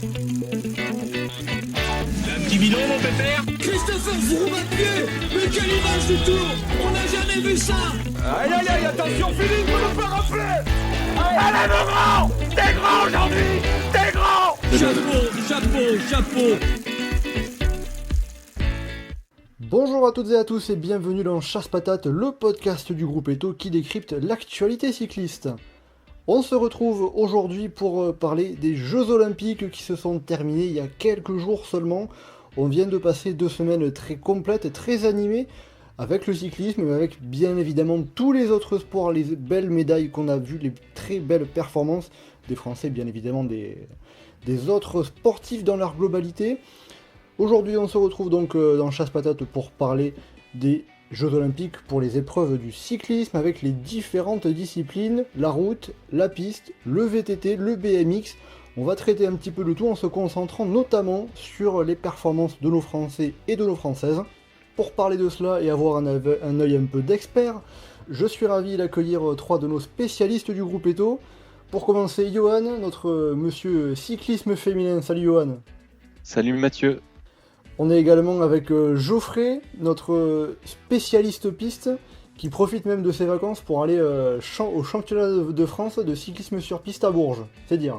Un petit bidon, mon pépère. Christopher Froome à pied. Mais quelle image du tour. On n'a jamais vu ça. Aïe, aïe, aïe, attention, Philippe, ne le pas rafler. Allez, mon grand. T'es grand aujourd'hui. T'es grand. Chapeau. Bonjour à toutes et à tous et bienvenue dans Chasse Patate, le podcast du groupe Eto qui décrypte l'actualité cycliste. On se retrouve aujourd'hui pour parler des Jeux Olympiques qui se sont terminés il y a quelques jours seulement. On vient de passer 2 semaines très complètes et très animées avec le cyclisme, mais avec bien évidemment tous les autres sports, les belles médailles qu'on a vues, les très belles performances des Français, bien évidemment des autres sportifs dans leur globalité. Aujourd'hui, on se retrouve donc dans Chasse Patate pour parler des Jeux Olympiques pour les épreuves du cyclisme avec les différentes disciplines, la route, la piste, le VTT, le BMX. On va traiter un petit peu de tout en se concentrant notamment sur les performances de nos Français et de nos Françaises. Pour parler de cela et avoir un œil un peu d'expert, je suis ravi d'accueillir 3 de nos spécialistes du groupe Eto. Pour commencer, Johan, notre monsieur cyclisme féminin. Salut Johan. Salut Mathieu. On est également avec Geoffrey, notre spécialiste piste, qui profite même de ses vacances pour aller au championnat de France de cyclisme sur piste à Bourges. C'est dire.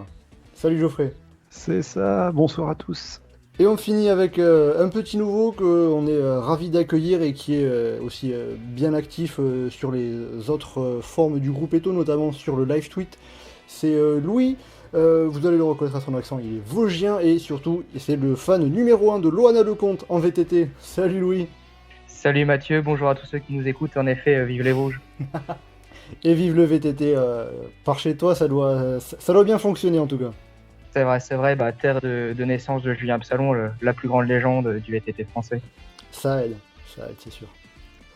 Salut Geoffrey. C'est ça, bonsoir à tous. Et on finit avec un petit nouveau qu'on est ravi d'accueillir et qui est aussi bien actif sur les autres formes du groupe Eto, notamment sur le live tweet. C'est Louis. Vous allez le reconnaître à son accent, il est vosgien et surtout c'est le fan numéro 1 de Loana Lecomte en VTT. Salut Louis. Salut Mathieu, bonjour à tous ceux qui nous écoutent, en effet, vive les Vosges. Et vive le VTT, par chez toi ça doit bien fonctionner en tout cas. C'est vrai, terre de naissance de Julien Absalon, la plus grande légende du VTT français. Ça aide, c'est sûr.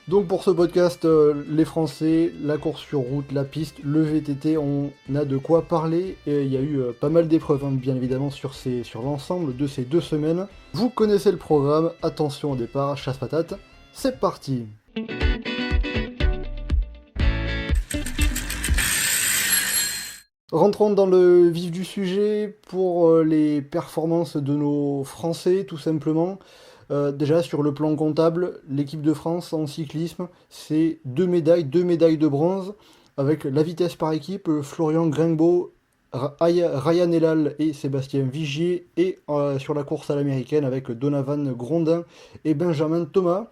Donc pour ce podcast, les Français, la course sur route, la piste, le VTT, on a de quoi parler. Et il y a eu pas mal d'épreuves, bien évidemment, sur l'ensemble de ces 2 semaines. Vous connaissez le programme, attention au départ, chasse patate, c'est parti. Rentrons dans le vif du sujet pour les performances de nos Français, tout simplement. Déjà sur le plan comptable, l'équipe de France en cyclisme, c'est 2 médailles de bronze, avec la vitesse par équipe, Florian Grimbaud, Ryan Elal et Sébastien Vigier, et sur la course à l'américaine avec Donovan Grondin et Benjamin Thomas.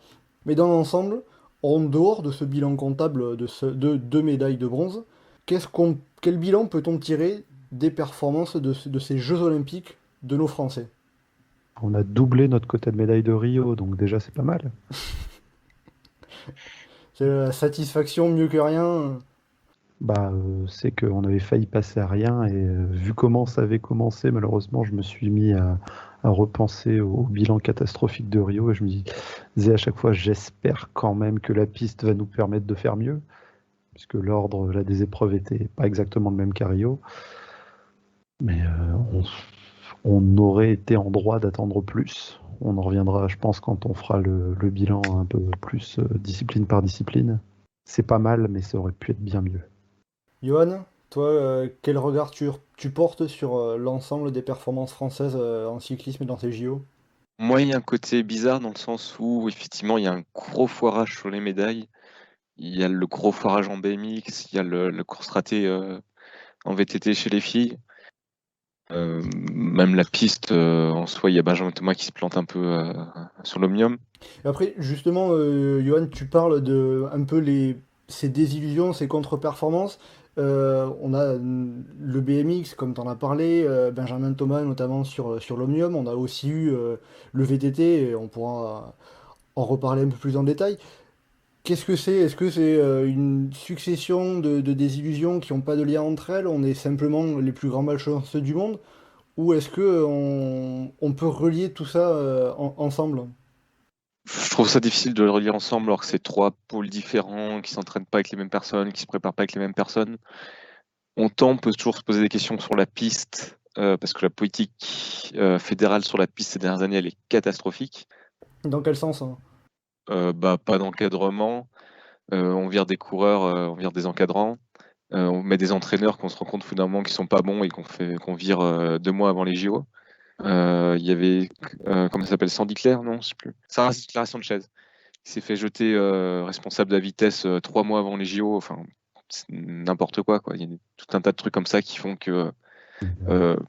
Mais dans l'ensemble, en dehors de ce bilan comptable de 2 médailles de bronze, quel bilan peut-on tirer des performances de ces Jeux Olympiques de nos Français ? On a doublé notre quota de médailles de Rio, donc déjà c'est pas mal. C'est la satisfaction mieux que rien. C'est qu'on avait failli passer à rien et vu comment ça avait commencé, malheureusement, je me suis mis à repenser au bilan catastrophique de Rio et je me disais à chaque fois, j'espère quand même que la piste va nous permettre de faire mieux, puisque l'ordre là, des épreuves était pas exactement le même qu'à Rio. Mais on aurait été en droit d'attendre plus. On en reviendra, je pense, quand on fera le bilan un peu plus discipline par discipline. C'est pas mal, mais ça aurait pu être bien mieux. Johan, toi, quel regard tu portes sur l'ensemble des performances françaises en cyclisme dans ces JO ? Moi, il y a un côté bizarre dans le sens où, effectivement, il y a un gros foirage sur les médailles. Il y a le gros foirage en BMX, il y a le course raté en VTT chez les filles. Même la piste en soi, il y a Benjamin Thomas qui se plante un peu sur l'omnium. Après, justement, Johan, tu parles de un peu ces désillusions, ces contre-performances. On a le BMX, comme tu en as parlé, Benjamin Thomas notamment sur l'omnium. On a aussi eu le VTT, et on pourra en reparler un peu plus en détail. Qu'est-ce que c'est ? Est-ce que c'est une succession de désillusions qui n'ont pas de lien entre elles ? On est simplement les plus grands malchanceux du monde ? Ou est-ce que on peut relier tout ça ensemble ? Je trouve ça difficile de le relier ensemble alors que c'est 3 pôles différents, qui s'entraînent pas avec les mêmes personnes, qui se préparent pas avec les mêmes personnes. On peut toujours se poser des questions sur la piste, parce que la politique fédérale sur la piste ces dernières années, elle est catastrophique. Dans quel sens ? Pas d'encadrement, on vire des coureurs, on vire des encadrants, on met des entraîneurs qu'on se rend compte finalement qui sont pas bons et qu'on vire 2 mois avant les JO. Il y avait, comment ça s'appelle, Sandy Claire, non, je sais plus. Clara Sanchez, qui s'est fait jeter responsable de la vitesse 3 mois avant les JO. Enfin, c'est n'importe quoi, quoi. Il y a tout un tas de trucs comme ça qui font que,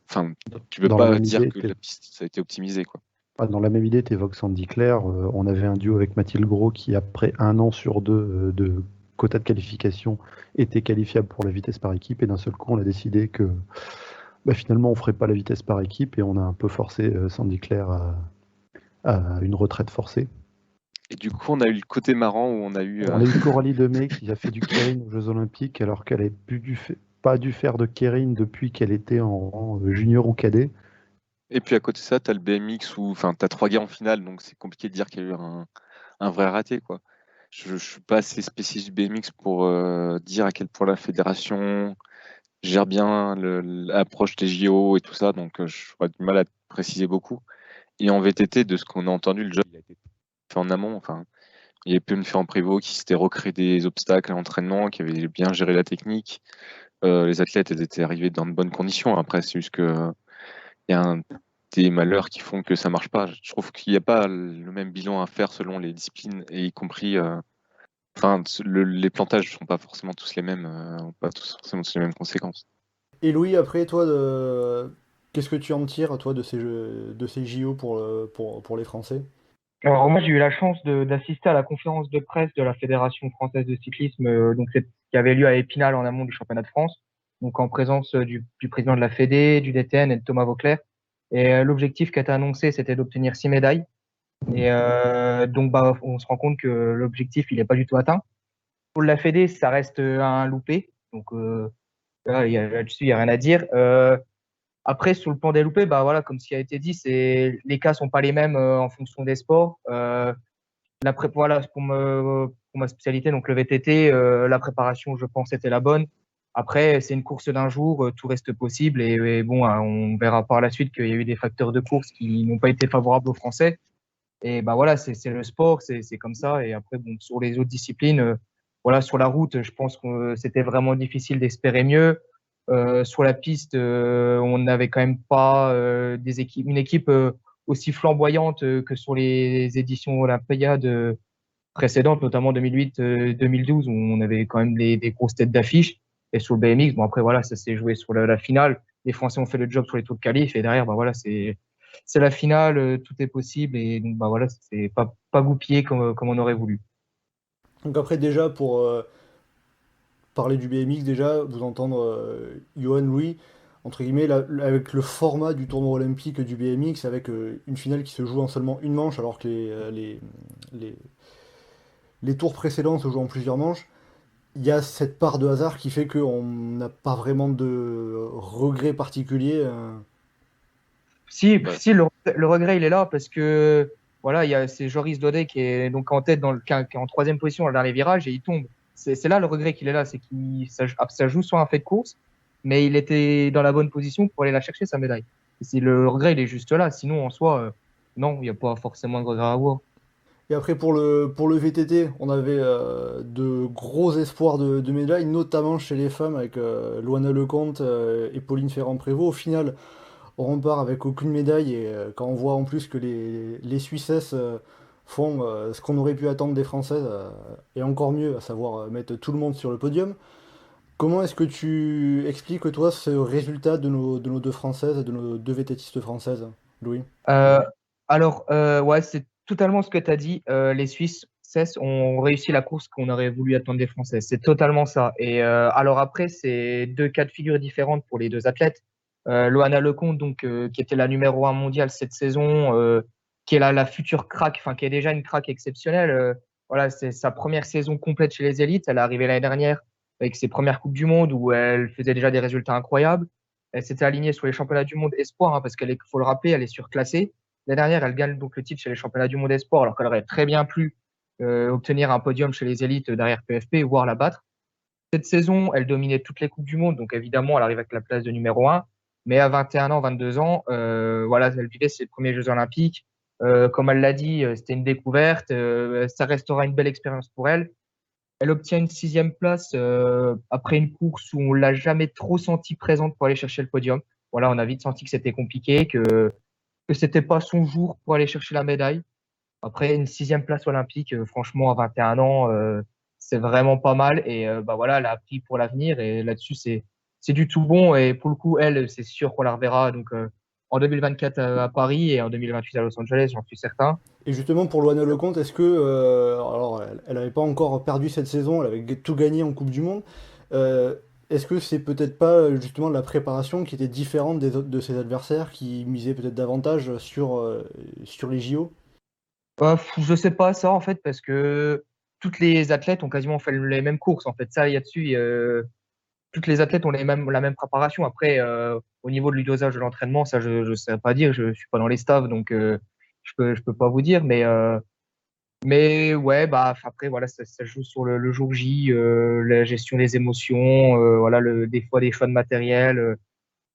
enfin, tu peux Dans la pas même dire idée, que la piste ça a été optimisé, quoi. Dans la même idée, tu évoques Sandy Claire. On avait un duo avec Mathilde Gros qui, après 1 an sur 2 de quota de qualification, était qualifiable pour la vitesse par équipe. Et d'un seul coup, on a décidé que finalement, on ferait pas la vitesse par équipe et on a un peu forcé Sandy Claire à une retraite forcée. Et du coup, on a eu le côté marrant où on a eu. On a eu Coralie Demey qui a fait du keirin aux Jeux Olympiques alors qu'elle n'avait pas dû faire de keirin depuis qu'elle était en rang junior ou cadet. Et puis à côté de ça, tu as le BMX où tu as 3 gars en finale, donc c'est compliqué de dire qu'il y a eu un vrai raté, quoi. Je suis pas assez spécialiste du BMX pour dire à quel point la fédération gère bien l'approche des JO et tout ça, donc j'aurais du mal à préciser beaucoup. Et en VTT, de ce qu'on a entendu, le job il a été fait en amont. Enfin, il y avait Pim Ferrand-Prévot qui s'était recréé des obstacles à l'entraînement, qui avait bien géré la technique. Les athlètes étaient arrivés dans de bonnes conditions. Après, c'est juste que il y a des malheurs qui font que ça marche pas. Je trouve qu'il n'y a pas le même bilan à faire selon les disciplines, et y compris. Les plantages sont pas forcément tous les mêmes, ont pas tous forcément tous les mêmes conséquences. Et Louis, après, toi, qu'est-ce que tu en tires, toi, de ces JO pour les Français? Alors moi j'ai eu la chance d'assister à la conférence de presse de la Fédération française de cyclisme, qui avait lieu à Épinal en amont du championnat de France, donc en présence du président de la Fédé, du DTN et de Thomas Vauclair. Et l'objectif qui a été annoncé, c'était d'obtenir 6 médailles. Et donc on se rend compte que l'objectif il n'est pas du tout atteint. Pour la Fédé, ça reste un loupé, donc là-dessus il y a rien à dire. Après, sur le plan des loupés, voilà, comme ce qui a été dit, les cas sont pas les mêmes en fonction des sports. Voilà, pour ma spécialité, donc le VTT, la préparation, je pense, était la bonne. Après, c'est une course d'un jour, tout reste possible. Et bon, on verra par la suite qu'il y a eu des facteurs de course qui n'ont pas été favorables aux Français. Et voilà, c'est le sport, c'est comme ça. Et après, bon, sur les autres disciplines, voilà, sur la route, je pense que c'était vraiment difficile d'espérer mieux. Sur la piste, on n'avait quand même pas une équipe aussi flamboyante que sur les éditions olympiades précédentes, notamment 2008-2012, où on avait quand même des grosses têtes d'affiche. Et sur le BMX, bon après voilà, ça s'est joué sur la finale. Les Français ont fait le job sur les tours de qualif et derrière, voilà, c'est la finale, tout est possible et donc voilà, c'est pas goupillé comme on aurait voulu. Donc après, déjà, pour parler du BMX, déjà, vous entendre Johan Louis, entre guillemets, avec le format du tournoi olympique du BMX, avec une finale qui se joue en seulement une manche, alors que les tours précédents se jouent en plusieurs manches, il y a cette part de hasard qui fait qu'on n'a pas vraiment de regret particulier. Si, Ouais. si le regret il est là parce que voilà, c'est Joris Daudet qui est donc en tête qui est en 3e position dans le dernier virage et il tombe. C'est là le regret qu'il est là, c'est ça joue sur un fait de course, mais il était dans la bonne position pour aller la chercher sa médaille. Et si le regret il est juste là, sinon en soi non, il n'y a pas forcément de regret à avoir. Et après, pour le VTT, on avait de gros espoirs de médailles, notamment chez les femmes, avec Loana Lecomte et Pauline Ferrand-Prévot. Au final, on repart avec aucune médaille, et quand on voit en plus que les Suissesses font ce qu'on aurait pu attendre des Françaises, et encore mieux, à savoir mettre tout le monde sur le podium, comment est-ce que tu expliques, toi, ce résultat de nos deux Françaises, de nos deux VTTistes françaises, Louis? Alors, ouais, c'est totalement ce que tu as dit. Les Suisses ont réussi la course qu'on aurait voulu attendre des Françaises. C'est totalement ça. Et alors après, c'est 2 cas de figure différentes pour les 2 athlètes. Loana Lecomte, donc, qui était la numéro 1 mondiale cette saison, qui est la future crack, enfin, qui est déjà une crack exceptionnelle. Voilà, c'est sa première saison complète chez les élites. Elle est arrivée l'année dernière avec ses premières Coupes du Monde où elle faisait déjà des résultats incroyables. Elle s'était alignée sur les championnats du monde espoir, parce qu'il faut le rappeler, elle est surclassée. L'année dernière, elle gagne donc le titre chez les championnats du monde espoir, alors qu'elle aurait très bien pu obtenir un podium chez les élites derrière PFP, voire la battre. Cette saison, elle dominait toutes les Coupes du Monde, donc évidemment, elle arrive avec la place de numéro 1. Mais à 21 ans, 22 ans, voilà, elle vivait ses premiers Jeux Olympiques. Comme elle l'a dit, c'était une découverte. Ça restera une belle expérience pour elle. Elle obtient une 6e place après une course où on l'a jamais trop sentie présente pour aller chercher le podium. Voilà, on a vite senti que c'était compliqué, que que c'était pas son jour pour aller chercher la médaille. Après, une 6e place olympique, franchement, à 21 ans, c'est vraiment pas mal. Et bah voilà, elle a appris pour l'avenir. Et là-dessus, c'est du tout bon. Et pour le coup, elle, c'est sûr qu'on la reverra donc, en 2024 à Paris et en 2028 à Los Angeles, j'en suis certain. Et justement, pour Loana Lecomte, est-ce que. Alors, elle n'avait pas encore perdu cette saison, elle avait tout gagné en Coupe du Monde. Euh, Est-ce que c'est peut-être pas justement la préparation qui était différente de ses adversaires, qui misaient peut-être davantage sur les JO? Je sais pas ça, en fait, parce que toutes les athlètes ont quasiment fait les mêmes courses. En fait, ça, il y a dessus. Toutes les athlètes ont la même préparation. Après, au niveau du dosage de l'entraînement, ça, je ne sais pas dire. Je suis pas dans les staffs, donc je peux pas vous dire. Mais ouais, bah après, voilà, ça joue sur le jour J, la gestion des émotions, voilà, des fois des choix de matériel.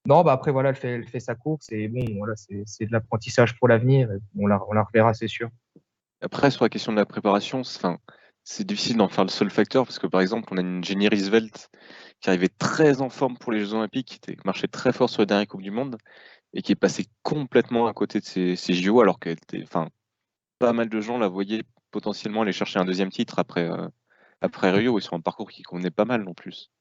Non, bah après, voilà, elle fait sa course et bon, voilà, c'est de l'apprentissage pour l'avenir. On la reverra, c'est sûr. Après, sur la question de la préparation, c'est difficile d'en faire le seul facteur parce que par exemple, on a une Jenny Riesveld qui arrivait très en forme pour les Jeux Olympiques, qui marchait très fort sur la dernière Coupe du Monde et qui est passée complètement à côté de ses JO alors qu'elle était, enfin, pas mal de gens la voyaient potentiellement aller chercher un deuxième titre après Rio et sur un parcours qui convenait pas mal non plus.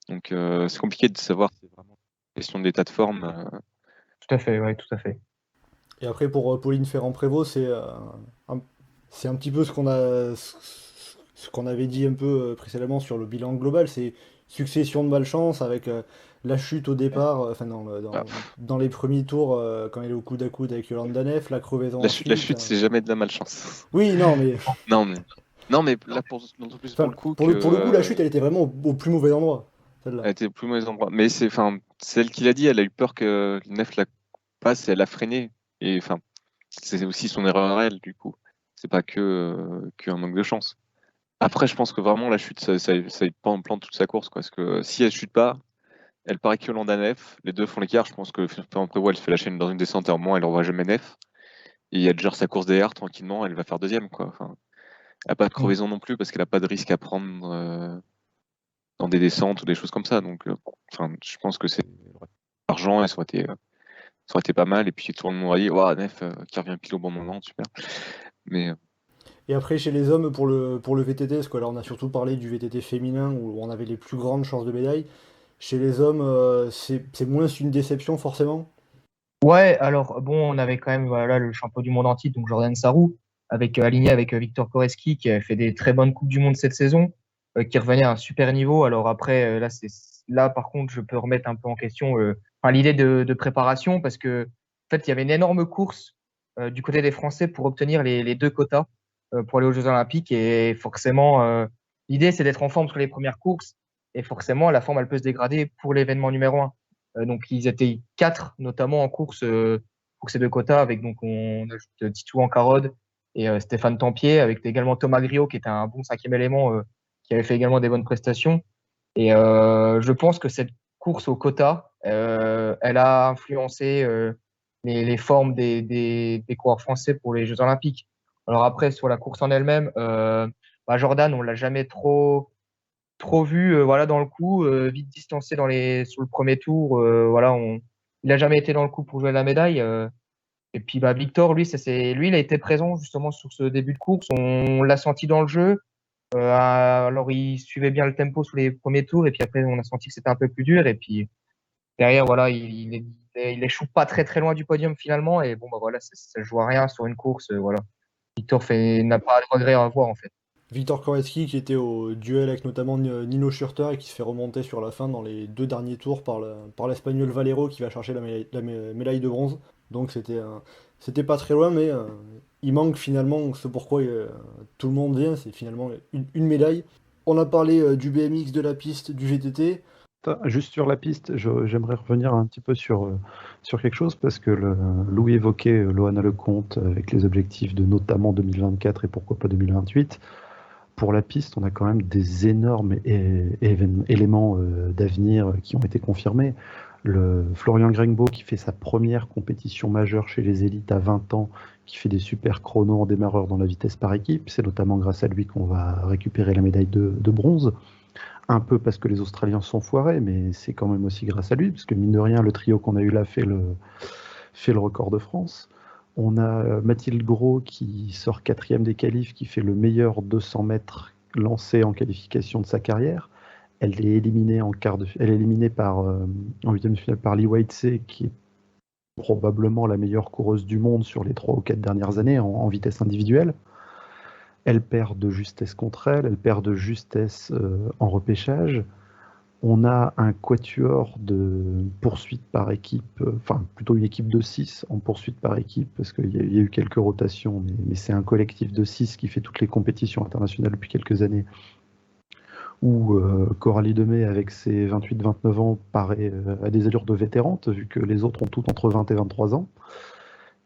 Donc c'est compliqué de savoir si c'est vraiment une question d'état de forme. Tout à fait, ouais, tout à fait. Et après, pour Pauline Ferrand-Prévot, c'est un petit peu ce qu'on avait dit un peu précédemment sur le bilan global. C'est succession de malchance avec la chute au départ, enfin Ah, dans les premiers tours, quand elle est au coude à coude avec Yolande Danef, la crevaison la ensuite. chute, c'est jamais de la malchance. Oui, non, mais Non, mais là, d'autant plus pour enfin, le coup pour le coup, la que chute, elle était vraiment au plus mauvais endroit, celle-là. elle était au plus mauvais endroit. Mais c'est elle qui l'a dit, elle a eu peur que Nef la passe et elle a freiné. Et enfin, c'est aussi son erreur à elle, du coup. C'est pas qu'un manque de chance. Après, je pense que vraiment, la chute, ça plante toute sa course, quoi. Parce que si elle chute pas, elle part avec Yolanda Nef, les deux font l'écart. Je pense que Ferrand Prévôt, elle se fait la chaîne dans une descente et au moins, elle ne revoit jamais Nef. Et elle gère sa course derrière tranquillement, elle va faire deuxième, quoi. Enfin, elle n'a pas de crevaison non plus parce qu'elle n'a pas de risque à prendre dans des descentes ou des choses comme ça. Donc, enfin, je pense que c'est l'argent, et ça aurait été pas mal. Et puis tout le monde m'aurait dit, waouh, Nef qui revient pile au bon moment, super. Mais Et après, chez les hommes, pour le VTT, parce que là, on a surtout parlé du VTT féminin où on avait les plus grandes chances de médaille. Chez les hommes, c'est moins une déception, forcément. Ouais, alors bon, on avait quand même voilà, le champion du monde en titre, donc Jordan Sarrou, aligné avec Victor Koreski, qui a fait des très bonnes Coupes du Monde cette saison, qui revenait à un super niveau. Alors après, là, par contre, je peux remettre un peu en question enfin, l'idée de préparation, parce que en fait, il y avait une énorme course du côté des Français pour obtenir les deux quotas pour aller aux Jeux Olympiques. Et forcément, l'idée, c'est d'être en forme sur les premières courses. Et forcément, la forme, elle peut se dégrader pour l'événement numéro 1. Donc, ils étaient 4, notamment en course pour ces deux quotas, avec donc on ajoute Titou Ancarode et Stéphane Tempier, avec également Thomas Griot, qui était un bon 5e élément, qui avait fait également des bonnes prestations. Et je pense que cette course au quota, elle a influencé les formes des coureurs français pour les Jeux Olympiques. Alors après, sur la course en elle-même, Jordan, on l'a jamais trop vu voilà, dans le coup, vite distancé sur le premier tour. Voilà, il n'a jamais été dans le coup pour jouer la médaille. Et puis Victor, lui, il a été présent justement sur ce début de course. On l'a senti dans le jeu. Alors, il suivait bien le tempo sur les premiers tours. Et puis après, on a senti que c'était un peu plus dur. Et puis derrière, voilà, il échoue pas très très loin du podium finalement. Et bon, bah voilà, ça joue à rien sur une course. Voilà. Victor n'a pas de regret à avoir en fait. Victor Koretzki qui était au duel avec notamment Nino Schurter et qui se fait remonter sur la fin dans les 2 derniers tours par l'Espagnol Valero qui va chercher la médaille de bronze. Donc c'était pas très loin, mais il manque finalement, c'est pourquoi tout le monde vient, c'est finalement une médaille. On a parlé du BMX, de la piste, du VTT. Juste sur la piste, j'aimerais revenir un petit peu sur quelque chose parce que Louis évoquait Loana Lecomte avec les objectifs de notamment 2024 et pourquoi pas 2028. Pour la piste, on a quand même des énormes éléments d'avenir qui ont été confirmés. Florian Grengbo qui fait sa première compétition majeure chez les élites à 20 ans, qui fait des super chronos en démarreur dans la vitesse par équipe. C'est notamment grâce à lui qu'on va récupérer la médaille de bronze. Un peu parce que les Australiens sont foirés, mais c'est quand même aussi grâce à lui, parce que mine de rien, le trio qu'on a eu là fait fait le record de France. On a Mathilde Gros qui sort 4e des qualifs, qui fait le meilleur 200 mètres lancé en qualification de sa carrière. Elle est éliminée elle est éliminée en huitième de finale par Li Weitse, qui est probablement la meilleure coureuse du monde sur les 3 ou 4 dernières années en vitesse individuelle. Elle perd de justesse contre elle perd de justesse en repêchage. On a un quatuor de poursuite par équipe, enfin plutôt une équipe de 6 en poursuite par équipe, parce qu'il y a eu quelques rotations, mais c'est un collectif de 6 qui fait toutes les compétitions internationales depuis quelques années, où Coralie Demey, avec ses 28-29 ans, paraît à des allures de vétérante, vu que les autres ont toutes entre 20 et 23 ans,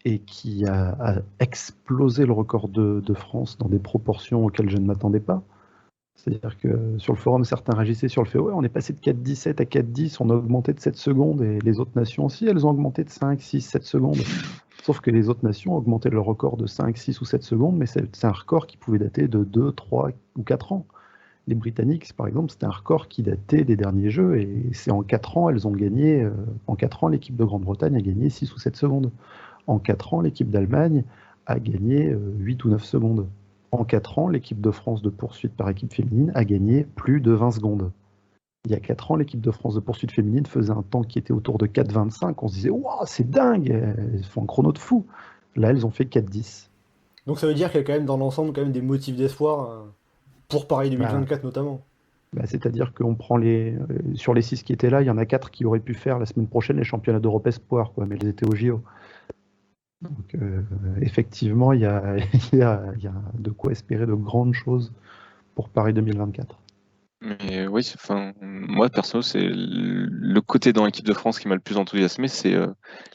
et qui a explosé le record de France dans des proportions auxquelles je ne m'attendais pas. C'est-à-dire que sur le forum, certains réagissaient sur le fait ouais, on est passé de 4,17 à 4,10, on a augmenté de 7 secondes, et les autres nations aussi, elles ont augmenté de 5, 6, 7 secondes. Sauf que les autres nations ont augmenté leur record de 5, 6 ou 7 secondes, mais c'est un record qui pouvait dater de 2, 3 ou 4 ans. Les Britanniques, par exemple, c'était un record qui datait des derniers Jeux, et c'est en 4 ans, elles ont gagné, en 4 ans, l'équipe de Grande-Bretagne a gagné 6 ou 7 secondes. En 4 ans, l'équipe d'Allemagne a gagné 8 ou 9 secondes. En 4 ans, l'équipe de France de poursuite par équipe féminine a gagné plus de 20 secondes. Il y a 4 ans, l'équipe de France de poursuite féminine faisait un temps qui était autour de 4,25. On se disait, waouh, c'est dingue, elles font un chrono de fou. Là, elles ont fait 4,10. Donc ça veut dire qu'il y a quand même dans l'ensemble quand même des motifs d'espoir pour Paris 2024 notamment. C'est-à-dire qu'on prend sur les 6 qui étaient là, il y en a 4 qui auraient pu faire la semaine prochaine les championnats d'Europe Espoir, mais elles étaient au JO. Donc effectivement, il y a de quoi espérer de grandes choses pour Paris 2024. Mais oui, moi perso, c'est le côté dans l'équipe de France qui m'a le plus enthousiasmé, c'est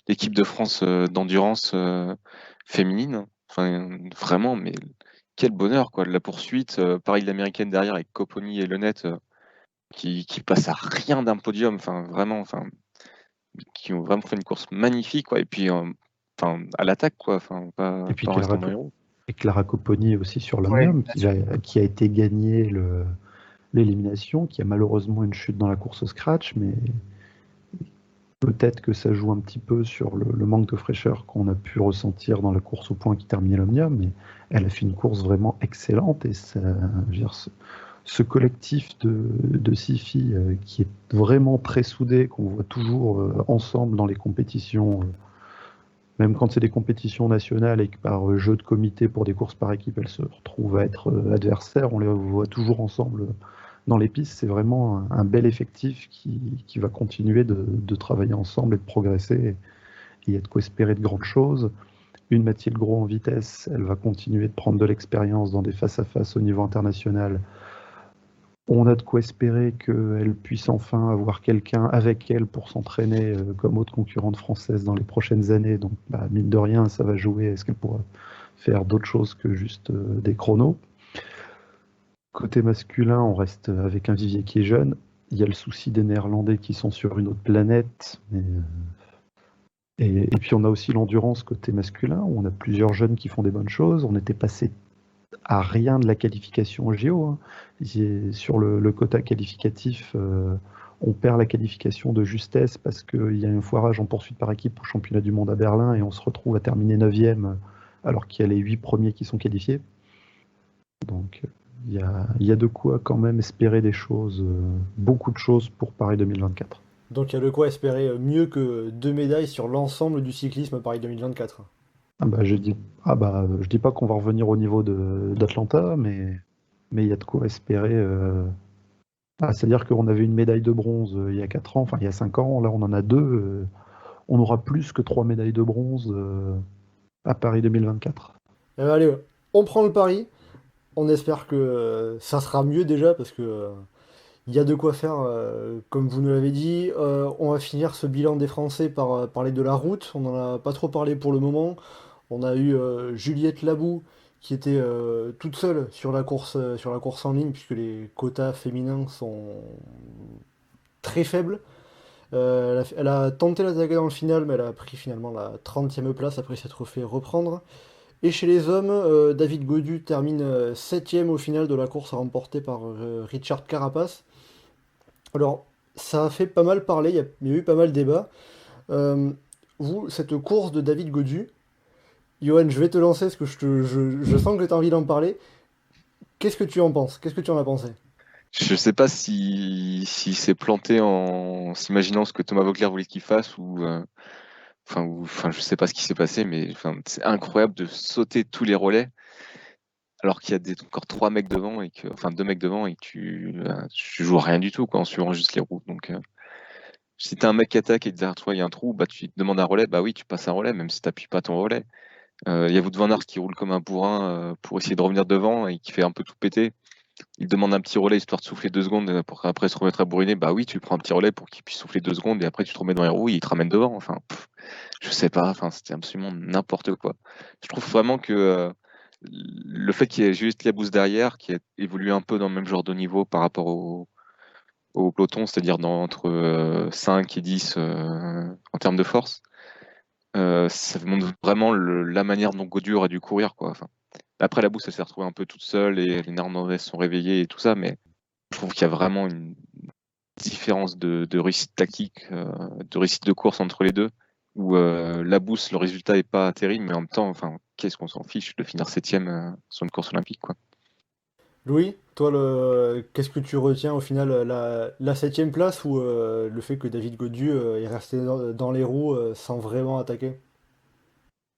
l'équipe de France d'endurance féminine. Enfin, vraiment, mais quel bonheur, quoi, de la poursuite. Pareil, l'américaine derrière avec Copponi et Lenette qui passent à rien d'un podium. Enfin, vraiment, qui ont vraiment fait une course magnifique, quoi. Et puis, à l'attaque, quoi. Enfin, Et puis pas en restant dans les roues. et Clara Copponi aussi sur l'omnium, qui a été gagné l'élimination, qui a malheureusement une chute dans la course au scratch, mais peut-être que ça joue un petit peu sur le manque de fraîcheur qu'on a pu ressentir dans la course au point qui terminait l'omnium, mais elle a fait une course vraiment excellente, et ça, je veux dire, ce collectif de 6 filles qui est vraiment très soudé, qu'on voit toujours ensemble dans les compétitions, même quand c'est des compétitions nationales et que par jeu de comité pour des courses par équipe, elles se retrouvent à être adversaires, on les voit toujours ensemble dans les pistes. C'est vraiment un bel effectif qui va continuer de travailler ensemble et de progresser. Et il y a de quoi espérer de grandes choses. Une Mathilde Gros en vitesse, elle va continuer de prendre de l'expérience dans des face-à-face au niveau international. On a de quoi espérer qu'elle puisse enfin avoir quelqu'un avec elle pour s'entraîner comme autre concurrente française dans les prochaines années. Donc, mine de rien, ça va jouer. Est-ce qu'elle pourra faire d'autres choses que juste des chronos? Côté masculin, on reste avec un vivier qui est jeune. Il y a le souci des Néerlandais qui sont sur une autre planète. Et puis on a aussi l'endurance côté masculin, où on a plusieurs jeunes qui font des bonnes choses. On était passé à rien de la qualification au JO. Sur le quota qualificatif, on perd la qualification de justesse parce qu'il y a un foirage en poursuite par équipe au championnat du monde à Berlin, et on se retrouve à terminer 9e alors qu'il y a les 8 premiers qui sont qualifiés. Donc il y a de quoi quand même espérer des choses, beaucoup de choses pour Paris 2024. Donc il y a de quoi espérer mieux que 2 médailles sur l'ensemble du cyclisme à Paris 2024. Je dis pas qu'on va revenir au niveau d'Atlanta, mais il y a de quoi espérer. C'est-à-dire qu'on avait une médaille de bronze il y a 4 ans, enfin il y a 5 ans, là on en a 2. On aura plus que 3 médailles de bronze à Paris 2024. Allez, on prend le pari. On espère que ça sera mieux déjà, parce que il y a de quoi faire, comme vous nous l'avez dit. On va finir ce bilan des Français par parler de la route. On n'en a pas trop parlé pour le moment. On a eu Juliette Labou qui était toute seule sur la course en ligne, puisque les quotas féminins sont très faibles. Elle a tenté l'attaquer dans le final, mais elle a pris finalement la 30e place après s'être fait reprendre. Et chez les hommes, David Gaudu termine 7e au final de la course remportée par Richard Carapace. Alors, ça a fait pas mal parler, il y a eu pas mal de débats. vous, cette course de David Gaudu, Johan, je vais te lancer parce que je sens que tu as envie d'en parler. Qu'est-ce que tu en penses? Qu'est-ce que tu en as pensé? Je sais pas si s'est planté en s'imaginant ce que Thomas Voeckler voulait qu'il fasse ou je sais pas ce qui s'est passé, mais c'est incroyable de sauter tous les relais alors qu'il y a encore deux mecs devant et que tu joues rien du tout quoi, en suivant juste les roues. Donc si t'as un mec qui attaque et derrière toi il y a un trou, bah tu te demandes un relais, bah oui tu passes un relais même si t'appuies pas ton relais. Il y a Wout van Aert qui roule comme un bourrin pour essayer de revenir devant et qui fait un peu tout péter. Il demande un petit relais histoire de souffler 2 secondes pour après se remettre à bourriner. Bah oui, tu prends un petit relais pour qu'il puisse souffler 2 secondes et après tu te remets dans les roues et il te ramène devant. Je sais pas, c'était absolument n'importe quoi. Je trouve vraiment que le fait qu'il y ait juste Yabous derrière, qui a évolué un peu dans le même genre de niveau par rapport au peloton, c'est-à-dire entre 5 et 10 en termes de force, ça montre vraiment la manière dont Gaudu aurait dû courir, quoi. Après, la bourse, elle s'est retrouvée un peu toute seule et les Néerlandais se sont réveillés et tout ça, mais je trouve qu'il y a vraiment une différence de réussite tactique, de réussite de course entre les deux, où la bourse, le résultat est pas terrible, mais en même temps, qu'est-ce qu'on s'en fiche de finir 7ème sur une course olympique, quoi. Louis, toi, qu'est-ce que tu retiens au final, la 7ème place ou le fait que David Gaudu est resté dans les roues sans vraiment attaquer?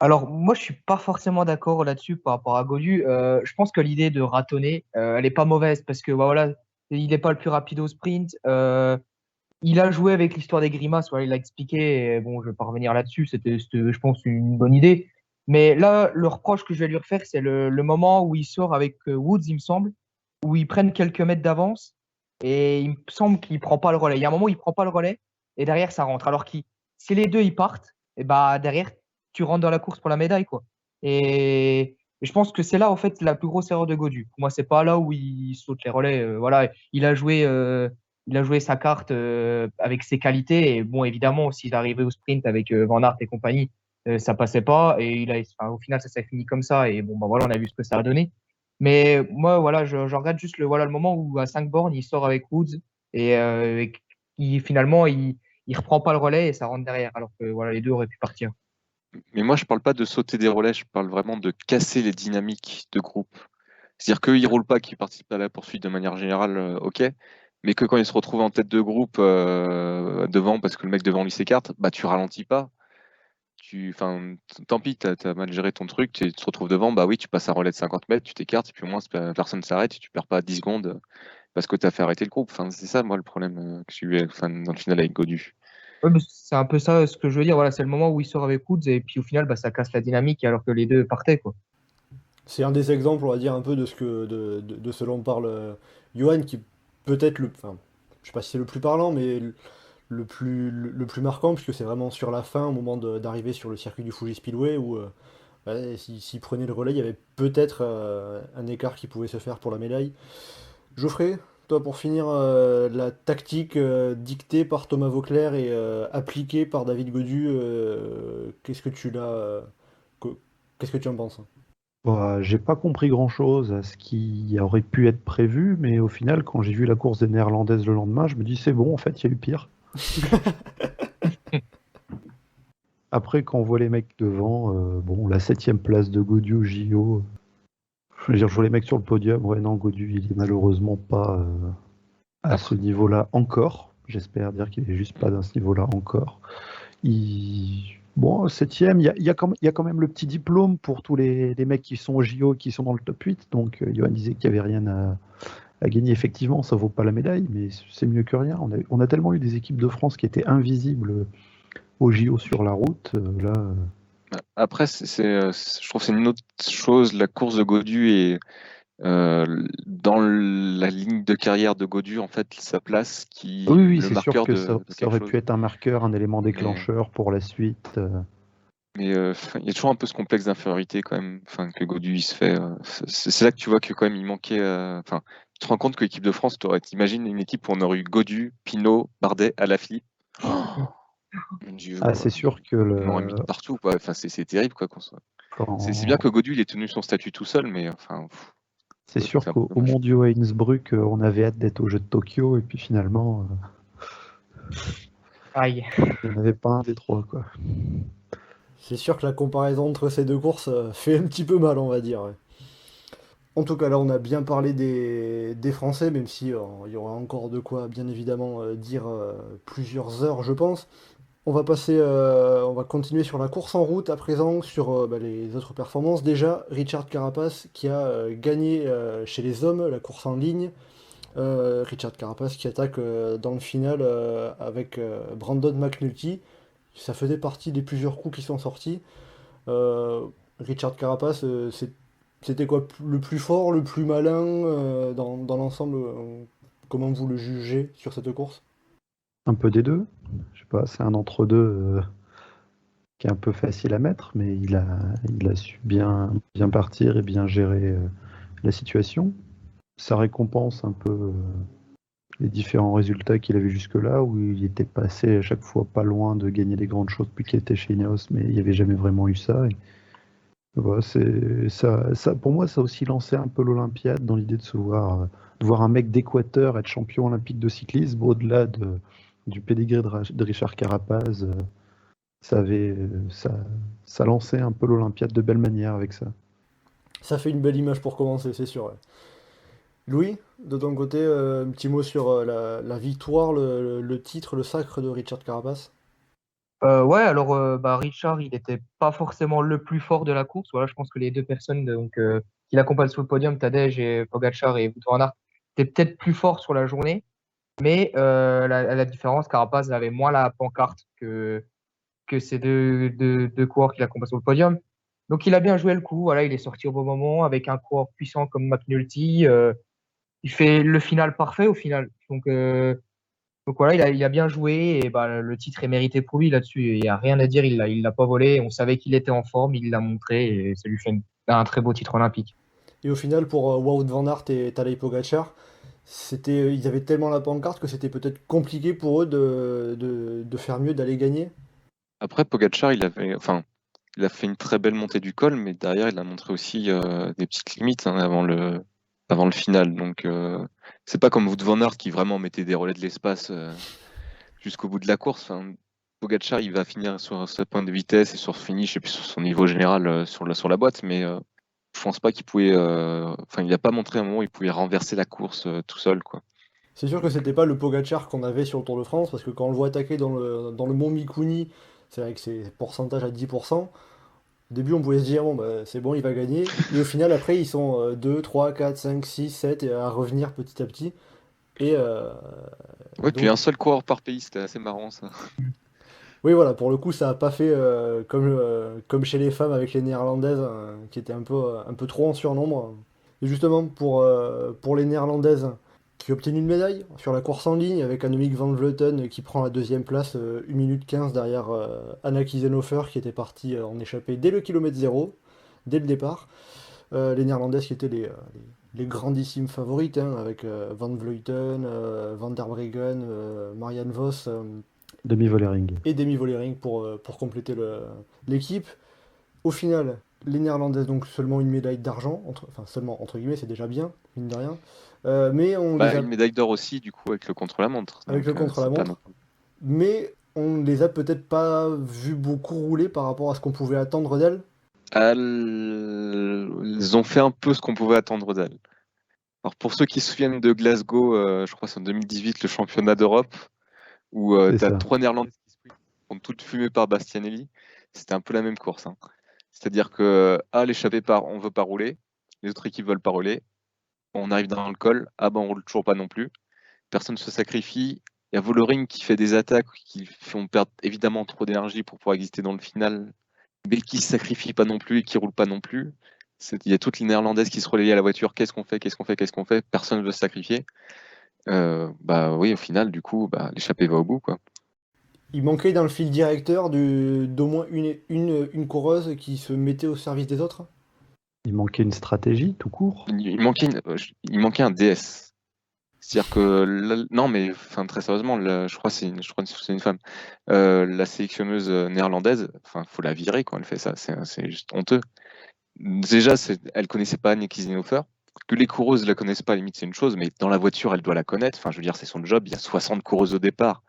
Alors, moi, je suis pas forcément d'accord là-dessus par rapport à Gaudu. Je pense que l'idée de ratonner, elle est pas mauvaise parce que bah, voilà, il n'est pas le plus rapide au sprint. Il a joué avec l'histoire des grimaces, voilà, il l'a expliqué. Et bon, je vais pas revenir là-dessus. C'était, je pense, une bonne idée. Mais là, le reproche que je vais lui refaire, c'est le moment où il sort avec Woods, il me semble, où ils prennent quelques mètres d'avance et il me semble qu'il prend pas le relais. Il y a un moment où il prend pas le relais et derrière ça rentre. Alors que si les deux ils partent, et bah derrière tu rentres dans la course pour la médaille quoi. Et je pense que c'est là en fait la plus grosse erreur de Gaudu. Pour moi c'est pas là où il saute les relais. Voilà, il a joué sa carte avec ses qualités et bon évidemment s'il arrivait au sprint avec Van Aert et compagnie ça passait pas et au final ça s'est fini comme ça et bon bah voilà on a vu ce que ça a donné. Mais moi, voilà, je regarde juste le moment où à 5 bornes, il sort avec Woods et finalement, il reprend pas le relais et ça rentre derrière, alors que voilà, les deux auraient pu partir. Mais moi, je parle pas de sauter des relais, je parle vraiment de casser les dynamiques de groupe. C'est-à-dire qu'ils roulent pas, qu'ils participent à la poursuite de manière générale, ok, mais que quand ils se retrouvent en tête de groupe devant, parce que le mec devant lui s'écarte, bah tu ralentis pas. Tant pis, t'as mal géré ton truc, tu te retrouves devant, bah oui, tu passes un relais de 50 mètres, tu t'écartes, et puis au moins personne s'arrête, et tu perds pas 10 secondes parce que t'as fait arrêter le groupe. C'est ça, moi, le problème que j'ai eu dans le final avec Gaudu. Ouais, mais c'est un peu ça ce que je veux dire. Voilà, c'est le moment où il sort avec Woods et puis au final, bah, ça casse la dynamique alors que les deux partaient, quoi. C'est un des exemples, on va dire, un peu de ce dont parle Johan, qui peut-être enfin, je sais pas si c'est le plus parlant, mais le plus marquant, puisque c'est vraiment sur la fin, au moment d'arriver sur le circuit du Fuji Speedway, où ouais, s'il prenait le relais, il y avait peut-être un écart qui pouvait se faire pour la médaille. Geoffrey, toi, pour finir, la tactique dictée par Thomas Voeckler et appliquée par David Gaudu, qu'est-ce que tu en penses? Bah, j'ai pas compris grand-chose à ce qui aurait pu être prévu, mais au final, quand j'ai vu la course des Néerlandaises le lendemain, je me dis c'est bon, en fait, il y a eu pire. Après, quand on voit les mecs devant, bon, la 7ème place de Gaudu au JO, je veux dire, je vois les mecs sur le podium, ouais, non, Gaudu, il est malheureusement pas à ce niveau-là encore. J'espère dire qu'il est juste pas dans ce niveau-là encore. Bon, 7ème, il y a quand même le petit diplôme pour tous les mecs qui sont au JO, qui sont dans le top 8. Donc, Johan disait qu'il n'y avait rien à gagner. Effectivement, ça vaut pas la médaille, mais c'est mieux que rien. On a tellement eu des équipes de France qui étaient invisibles au JO sur la route. Là, Après, je trouve que c'est une autre chose, la course de Gaudu et dans la ligne de carrière de Gaudu, en fait, sa place qui oui, le c'est sûr marqueur que de ça aurait pu être un marqueur, un élément déclencheur pour la suite. Mais il y a toujours un peu ce complexe d'infériorité quand même, que Gaudu il se fait. C'est là que tu vois que quand même il manquait. Tu te rends compte que l'équipe de France, t'imagines une équipe où on aurait eu Gaudu, Pinot, Bardet, Alaphilippe. Mon Dieu, Ah, c'est sûr que on aurait mis partout, quoi. C'est terrible, quoi. C'est bien que Gaudu il ait tenu son statut tout seul, mais c'est sûr qu'au Mondiaux à Innsbruck, on avait hâte d'être aux Jeux de Tokyo, et puis finalement. Aïe. Il n'y en avait pas un des trois, quoi. C'est sûr que la comparaison entre ces deux courses fait un petit peu mal, on va dire. Ouais. En tout cas, là, on a bien parlé des Français, même si il y aura encore de quoi, bien évidemment, dire plusieurs heures, je pense. On va continuer sur la course en route à présent, sur les autres performances. Déjà, Richard Carapace qui a gagné chez les hommes la course en ligne. Richard Carapace qui attaque dans le final avec Brandon McNulty. Ça faisait partie des plusieurs coups qui sont sortis. Euh, Richard Carapace, c'était quoi le plus fort, le plus malin dans l'ensemble comment vous le jugez sur cette course? Un peu des deux. Je sais pas, c'est un entre-deux qui est un peu facile à mettre, mais il a su bien partir et bien gérer la situation. Ça récompense un peu les différents résultats qu'il avait jusque-là, où il était passé à chaque fois pas loin de gagner des grandes choses depuis qu'il était chez Ineos, mais il n'y avait jamais vraiment eu ça. Et voilà, ça, pour moi, ça a aussi lancé un peu l'Olympiade dans l'idée de voir un mec d'Équateur être champion olympique de cyclisme, au-delà du pédigré de Richard Carapaz. Ça lançait un peu l'Olympiade de belle manière avec ça. Ça fait une belle image pour commencer, c'est sûr. Ouais. Louis, de ton côté, un petit mot sur la victoire, le titre, le sacre de Richard Carapace. Ouais, alors Richard, il n'était pas forcément le plus fort de la course. Voilà, je pense que les deux personnes qui l'accompagnent sur le podium, Tadej et Pogacar et Wout van Aert, étaient peut-être plus forts sur la journée. Mais la différence, Carapace avait moins la pancarte que ces deux coureurs qui l'accompagnent sur le podium. Donc il a bien joué le coup. Voilà, il est sorti au bon moment avec un coureur puissant comme McNulty. Il fait le final parfait au final. Donc voilà, il a bien joué et le titre est mérité pour lui là-dessus. Il n'y a rien à dire, il l'a pas volé. On savait qu'il était en forme, il l'a montré et ça lui fait un très beau titre olympique. Et au final, pour Wout van Aert et Tadej Pogacar, ils avaient tellement la pancarte que c'était peut-être compliqué pour eux de faire mieux, d'aller gagner. Après, Pogacar, il a fait une très belle montée du col, mais derrière, il a montré aussi des petites limites avant le final. Donc, c'est pas comme Wout van Aert qui vraiment mettait des relais de l'espace jusqu'au bout de la course. Enfin, Pogacar, il va finir sur ce point de vitesse et sur ce finish et puis sur son niveau général sur la boîte, mais je pense pas qu'il pouvait. Il n'a pas montré à un moment où il pouvait renverser la course tout seul, quoi. C'est sûr que c'était pas le Pogacar qu'on avait sur le Tour de France, parce que quand on le voit attaquer dans le mont Mikuni, c'est avec ses pourcentages à 10%. Au début, on pouvait se dire, bon, c'est bon, il va gagner. Et au final, après, ils sont 2, 3, 4, 5, 6, 7 et à revenir petit à petit. Et Ouais, puis donc, un seul coureur par pays, c'était assez marrant ça. oui, voilà, pour le coup, ça a pas fait comme chez les femmes avec les Néerlandaises, qui étaient un peu trop en surnombre. Et justement, pour les Néerlandaises qui obtiennent une médaille sur la course en ligne, avec Annemiek van Vleuten qui prend la deuxième place, 1 minute 15 derrière Anna Kiesenhofer, qui était partie en échappée dès le kilomètre 0, dès le départ. Les Néerlandaises qui étaient les grandissimes favorites, hein, avec Van Vleuten, Van der Breggen, Marianne Vos Demi-Volering. et Demi Vollering pour compléter l'équipe. Au final, les Néerlandaises, donc seulement une médaille d'argent, enfin seulement entre guillemets, c'est déjà bien, mine de rien. Mais on les a, Une médaille d'or aussi, du coup, avec le contre-la-montre. avec le Donc, contre-la-montre, c'est pas mais on les a peut-être pas vu beaucoup rouler par rapport à ce qu'on pouvait attendre d'elles. Elles ont fait un peu ce qu'on pouvait attendre d'elles. Alors pour ceux qui se souviennent de Glasgow, je crois que c'est en 2018, le championnat d'Europe, où C'est tu as ça. 3 Néerlandais qui se font toutes fumées par Bastianelli, c'était un peu la même course, hein. C'est-à-dire que l'échappée part, on veut pas rouler, les autres équipes veulent pas rouler, on arrive dans le col, on roule toujours pas non plus, personne ne se sacrifie, il y a Vollering qui fait des attaques qui font perdre évidemment trop d'énergie pour pouvoir exister dans le final, mais qui se sacrifie pas non plus et qui roule pas non plus. Il y a toutes les Néerlandaises qui se relayaient à la voiture, qu'est-ce qu'on fait, personne ne veut se sacrifier. Oui, au final, du coup, l'échappée va au bout, quoi. Il manquait dans le fil directeur d'au moins une coureuse qui se mettait au service des autres. Il manquait une stratégie tout court. Il manquait un DS. C'est-à-dire que non, mais très sérieusement, je crois que c'est une femme. La sélectionneuse néerlandaise, faut la virer quand elle fait ça. C'est juste honteux. Déjà, elle connaissait pas Anne Kiesenhofer. Que les coureuses la connaissent pas, limite c'est une chose, mais dans la voiture, elle doit la connaître. Enfin, je veux dire, c'est son job. Il y a 60 coureuses au départ.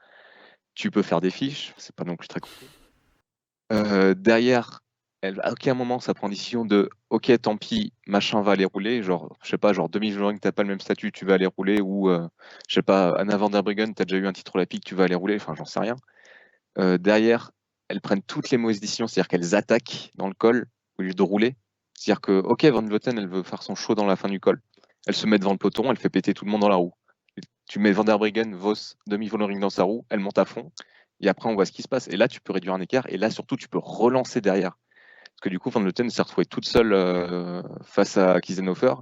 tu peux faire des fiches, c'est pas non plus très compliqué. Derrière, à aucun moment ça prend une décision de ok, tant pis, machin va aller rouler, genre, je sais pas, genre demi-joueur, t'as pas le même statut, tu vas aller rouler, ou je sais pas, Anna van der Breggen, t'as déjà eu un titre olympique, tu vas aller rouler, enfin j'en sais rien. Derrière, elles prennent toutes les mauvaises décisions, c'est-à-dire qu'elles attaquent dans le col au lieu de rouler. C'est-à-dire que, ok, Van Vleuten, elle veut faire son show dans la fin du col. Elle se met devant le peloton, elle fait péter tout le monde dans la roue. Tu mets Van der Breggen, Vos, demi-Vollering dans sa roue, elle monte à fond, et après on voit ce qui se passe. Et là, tu peux réduire un écart, et là, surtout, tu peux relancer derrière. Parce que du coup, Van Vleuten s'est retrouvée toute seule face à Kiesenhofer,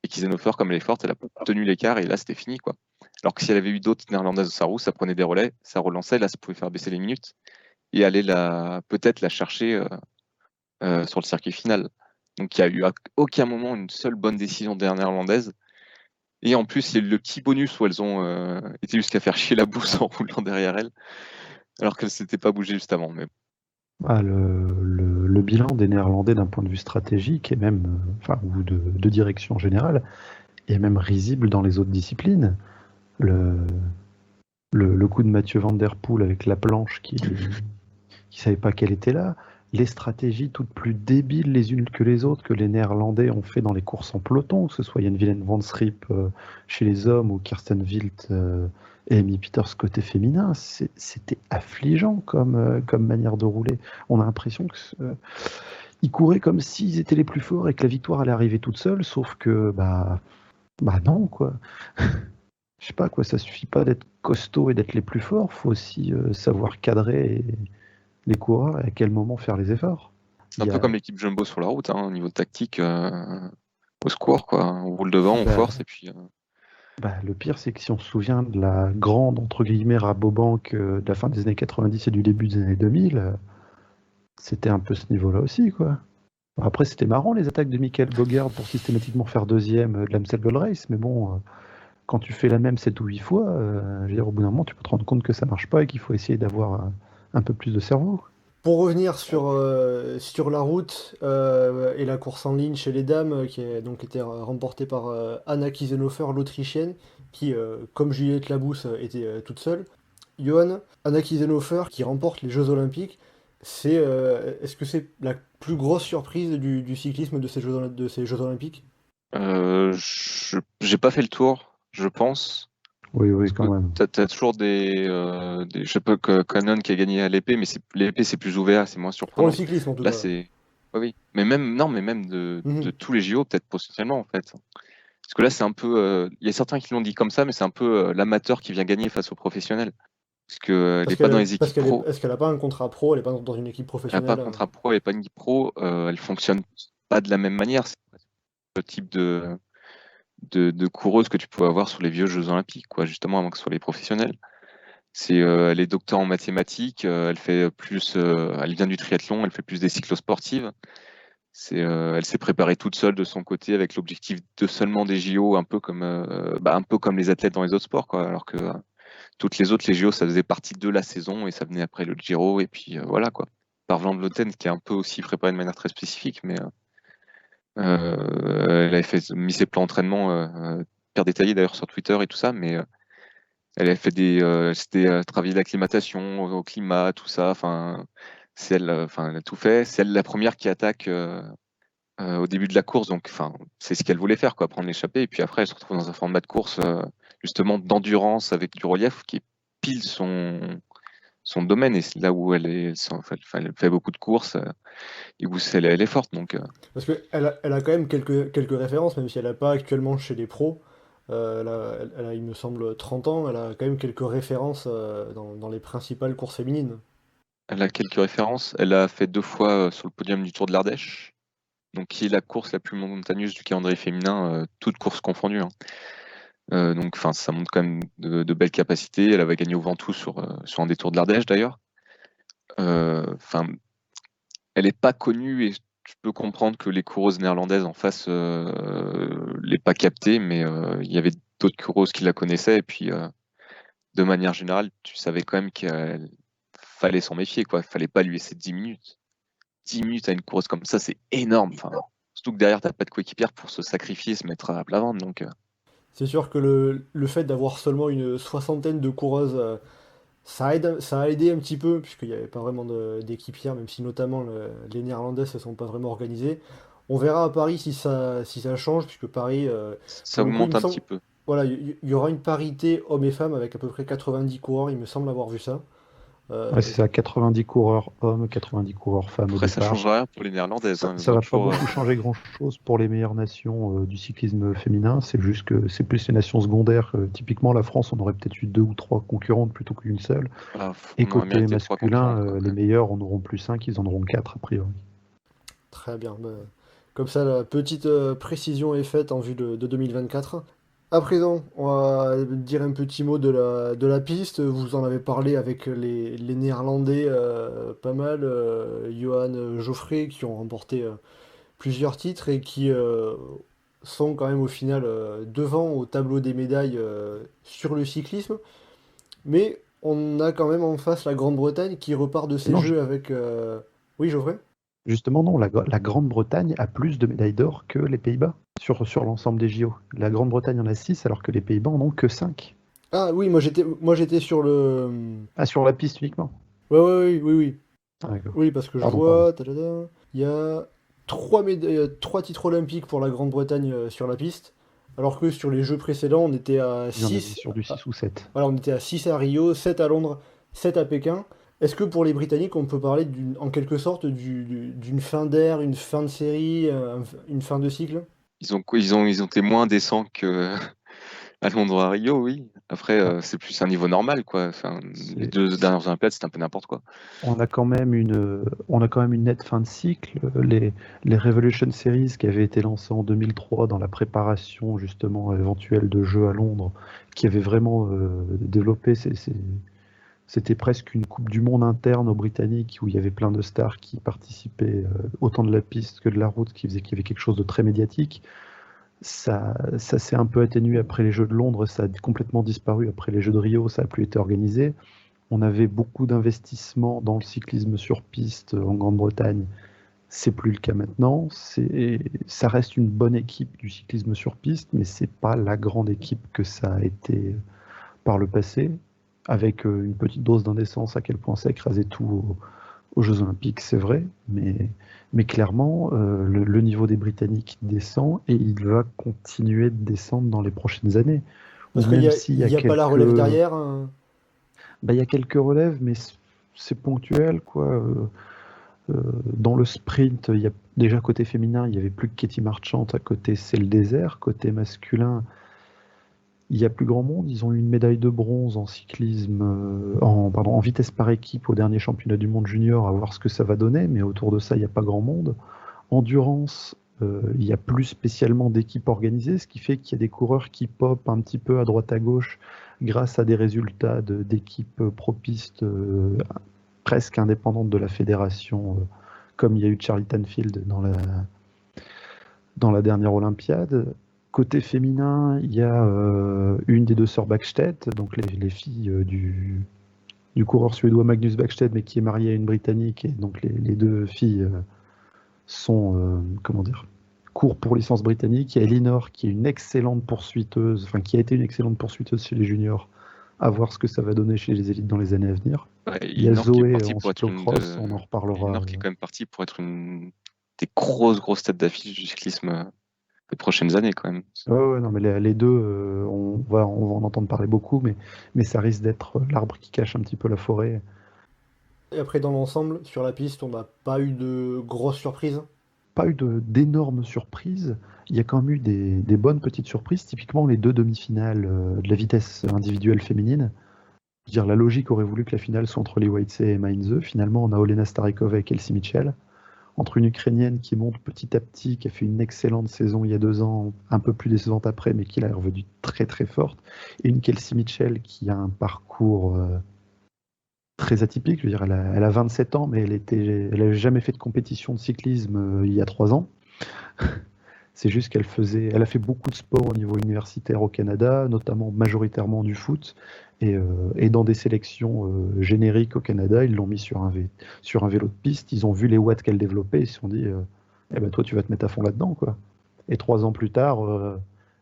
et Kiesenhofer, comme elle est forte, elle a tenu l'écart, et là, c'était fini, quoi. Alors que si elle avait eu d'autres néerlandaises dans sa roue, ça prenait des relais, ça relançait, là, ça pouvait faire baisser les minutes et aller peut-être la chercher sur le circuit final. Donc il n'y a eu à aucun moment une seule bonne décision des néerlandaises. Et en plus, il y a eu le petit bonus où elles ont été jusqu'à faire chier la bourse en roulant derrière elles, alors qu'elles ne s'étaient pas bougées juste avant. Mais... Le bilan des Néerlandais d'un point de vue stratégique et même, ou de direction générale est même risible dans les autres disciplines. Le coup de Mathieu Van Der Poel avec la planche qui savait pas qu'elle était là, les stratégies toutes plus débiles les unes que les autres que les Néerlandais ont fait dans les courses en peloton, que ce soit Jan Willem van Schriep chez les hommes ou Kirsten Wild et Amy Pieters côté féminin, c'était affligeant comme manière de rouler. On a l'impression que ils couraient comme s'ils étaient les plus forts et que la victoire allait arriver toute seule, sauf que bah non quoi. Je sais pas quoi, ça suffit pas d'être costaud et d'être les plus forts, faut aussi savoir cadrer les coureurs et à quel moment faire les efforts. C'est un peu comme l'équipe Jumbo sur la route, hein, au niveau tactique, au secours, quoi. On roule devant, on force et puis. Le pire, c'est que si on se souvient de la grande entre guillemets Rabobank de la fin des années 90 et du début des années 2000, c'était un peu ce niveau-là aussi, quoi. Après, c'était marrant les attaques de Michael Bogert pour systématiquement faire deuxième de l'Amstel Gold Race, mais bon. Quand tu fais la même 7 ou 8 fois, je veux dire, au bout d'un moment, tu peux te rendre compte que ça marche pas et qu'il faut essayer d'avoir un peu plus de cerveau. Pour revenir sur la route et la course en ligne chez les dames, qui a donc été remportée par Anna Kiesenhofer, l'Autrichienne, qui, comme Juliette Labousse, était toute seule. Johan, Anna Kiesenhofer, qui remporte les Jeux Olympiques, est-ce que c'est la plus grosse surprise du cyclisme de ces Jeux Olympiques ? J'ai pas fait le tour. Je pense. Oui, quand même. T'as toujours je sais pas, Cannon qui a gagné à l'épée, mais l'épée c'est plus ouvert, c'est moins surprenant. Pour le cyclisme en tout cas. Là c'est. Oui. Mais même de tous les JO, peut-être potentiellement en fait. Parce que là c'est un peu. Il y a certains qui l'ont dit comme ça, mais c'est un peu l'amateur qui vient gagner face au professionnel. Parce qu'elle n'est pas dans les équipes pro. Est-ce qu'elle n'a pas un contrat pro? Elle n'est pas dans une équipe professionnelle? Elle n'a pas de contrat pro, elle n'est pas une équipe pro. Elle fonctionne pas de la même manière. C'est le type de coureuse que tu pouvais avoir sur les vieux Jeux Olympiques, quoi, justement avant que ce soit les professionnels. Elle est docteur en mathématiques, elle fait plus, elle vient du triathlon, elle fait plus des cyclosportives. Elle s'est préparée toute seule de son côté avec l'objectif de seulement des JO, un peu comme les athlètes dans les autres sports, quoi. Alors que toutes les autres, les JO, ça faisait partie de la saison et ça venait après le Giro et puis voilà quoi. Par Van Vleuten qui est un peu aussi préparé de manière très spécifique, mais elle avait mis ses plans d'entraînement hyper détaillés d'ailleurs sur Twitter et tout ça, mais elle avait fait travailler d'acclimatation au climat, tout ça. Enfin, elle a tout fait. C'est elle la première qui attaque au début de la course, donc c'est ce qu'elle voulait faire, quoi, prendre l'échappée. Et puis après, elle se retrouve dans un format de course justement d'endurance avec du relief qui est pile son domaine et c'est là où elle fait beaucoup de courses et où elle est forte. Donc, Parce qu'elle a quand même quelques références, même si elle n'a pas actuellement chez les pros. Elle a, il me semble, 30 ans, elle a quand même quelques références dans les principales courses féminines. Elle a quelques références. Elle a fait 2 fois sur le podium du Tour de l'Ardèche, donc qui est la course la plus montagneuse du calendrier féminin, toutes courses confondues. Hein. Donc, ça montre quand même de belles capacités. Elle avait gagné au Ventoux sur un des Tours de l'Ardèche d'ailleurs. Elle n'est pas connue et je peux comprendre que les coureuses néerlandaises en face l'aient pas captée, mais il y avait d'autres coureuses qui la connaissaient et puis de manière générale, tu savais quand même qu'il fallait s'en méfier, quoi. Fallait pas lui laisser 10 minutes. 10 minutes à une coureuse comme ça, c'est énorme. Surtout que derrière, t'as pas de coéquipière pour se sacrifier, se mettre à plat ventre, donc. C'est sûr que le fait d'avoir seulement une soixantaine de coureuses Ça a aidé un petit peu, puisqu'il n'y avait pas vraiment d'équipières, même si notamment les Néerlandaises ne sont pas vraiment organisées. On verra à Paris si ça change, puisque Paris, Ça pour le coup, il augmente me un semble, petit peu. voilà, il y aura une parité hommes et femmes avec à peu près 90 coureurs, il me semble avoir vu ça. Ouais, Euh, c'est ça, 90 coureurs hommes, 90 coureurs femmes au Après, ça départ. change rien pour les Néerlandaises, Ça, hein. Elles ça ont va pas toujours. beaucoup changer grand-chose pour les meilleures nations du cyclisme féminin. C'est juste que c'est plus les nations secondaires. Typiquement, la France, on aurait peut-être eu 2 ou 3 concurrentes plutôt qu'une seule. Et On aurait côté mérité 3 concurrentes, masculin, quoi, quand les même. meilleurs en auront plus 5, ils en auront 4 a priori. Très bien. Comme ça, la petite précision est faite en vue de 2024. À présent, on va dire un petit mot de la piste. Vous en avez parlé avec les Néerlandais pas mal, Johan Geoffrey, qui ont remporté plusieurs titres et qui sont quand même au final devant au tableau des médailles sur le cyclisme. Mais on a quand même en face la Grande-Bretagne qui repart de ses Non, jeux avec... Oui, Geoffrey? justement, non, la Grande-Bretagne a plus de médailles d'or que les Pays-Bas sur l'ensemble des JO. La Grande-Bretagne en a 6 alors que les Pays-Bas en ont que 5. Ah oui, moi j'étais sur le... Ah, sur la piste uniquement. Ouais, ouais, oui, oui, oui. Ah, d'accord. Oui, parce que je Pardon. vois... tadada, il y a 3 titres olympiques pour la Grande-Bretagne sur la piste, alors que sur les jeux précédents, on était à Il y en avait 6. sur du 6 ou 7. Voilà, on était à 6 à Rio, 7 à Londres, 7 à Pékin. Est-ce que pour les Britanniques, on peut parler en quelque sorte d'une fin d'ère, une fin de série, une fin de cycle? Ils ont été moins décents que à Londres à Rio, oui. Après, Ah, c'est un niveau normal, quoi. Enfin, les c'est- 2 dernières Olympiades, c'était un peu n'importe quoi. on a quand même une nette fin de cycle. Les Revolution Series qui avaient été lancées en 2003 dans la préparation justement éventuelle de Jeux à Londres, qui avaient vraiment développé, c'était presque une Coupe du Monde interne aux Britanniques où il y avait plein de stars qui participaient autant de la piste que de la route, qui faisait qu'il y avait quelque chose de très médiatique. Ça s'est un peu atténué après les Jeux de Londres, ça a complètement disparu après les Jeux de Rio, ça n'a plus été organisé. On avait beaucoup d'investissements dans le cyclisme sur piste en Grande-Bretagne. C'est plus le cas maintenant. Ça reste une bonne équipe du cyclisme sur piste, mais c'est pas la grande équipe que ça a été par le passé, avec une petite dose d'indécence à quel point ça a écrasé tout aux Jeux Olympiques, c'est vrai, mais clairement, le niveau des Britanniques descend et il va continuer de descendre dans les prochaines années. Ou Parce qu'il même y a, s'il y il a y a pas la quelques, relève derrière, hein. bah, il y a quelques relèves, mais c'est ponctuel, quoi. Dans le sprint, il y a déjà côté féminin, il n'y avait plus que Katie Marchant, à côté c'est le désert, côté masculin, il y a plus grand monde. Ils ont eu une médaille de bronze en cyclisme, en vitesse par équipe au dernier championnat du monde junior, à voir ce que ça va donner, mais autour de ça, il n'y a pas grand monde. Endurance, il n'y a plus spécialement d'équipe organisée, ce qui fait qu'il y a des coureurs qui popent un petit peu à droite à gauche grâce à des résultats d'équipes pro-pistes presque indépendantes de la fédération, comme il y a eu Charlie Tanfield dans la dernière Olympiade. Côté féminin, il y a une des deux sœurs Backstedt, donc les filles du coureur suédois Magnus Backstedt, mais qui est marié à une Britannique, et donc les deux filles sont, comment dire, courent pour licence britannique. Il y a Elinor qui est une excellente poursuiteuse, enfin qui a été une excellente poursuiteuse chez les juniors, à voir ce que ça va donner chez les élites dans les années à venir. Ouais, Il y a Elinor qui est Zoé partie en pour être cyclocross, on en reparlera. Elinor qui est quand même partie pour être une des grosses têtes d'affiche du cyclisme des prochaines années, quand même. Ouais, non, mais les deux, on va en entendre parler beaucoup, mais ça risque d'être l'arbre qui cache un petit peu la forêt. Et après, dans l'ensemble, sur la piste, on n'a pas eu de grosses surprises. Pas eu d'énormes surprises. Il y a quand même eu des bonnes petites surprises, typiquement les 2 demi-finales de la vitesse individuelle féminine. Je veux dire, la logique aurait voulu que la finale soit entre Lee Waitsey et Mainze. Finalement, on a Olena Starykova et Kelsey Mitchell. Entre une Ukrainienne qui monte petit à petit, qui a fait une excellente saison il y a 2 ans, un peu plus décevante après, mais qui est revenue très très forte, et une Kelsey Mitchell qui a un parcours très atypique. Je veux dire, elle a 27 ans, mais elle n'avait jamais fait de compétition de cyclisme il y a 3 ans. C'est juste elle a fait beaucoup de sport au niveau universitaire au Canada, notamment majoritairement du foot, et dans des sélections génériques au Canada, ils l'ont mis sur un vélo de piste. Ils ont vu les watts qu'elle développait, ils se sont dit, eh ben toi tu vas te mettre à fond là-dedans, quoi. Et 3 ans plus tard,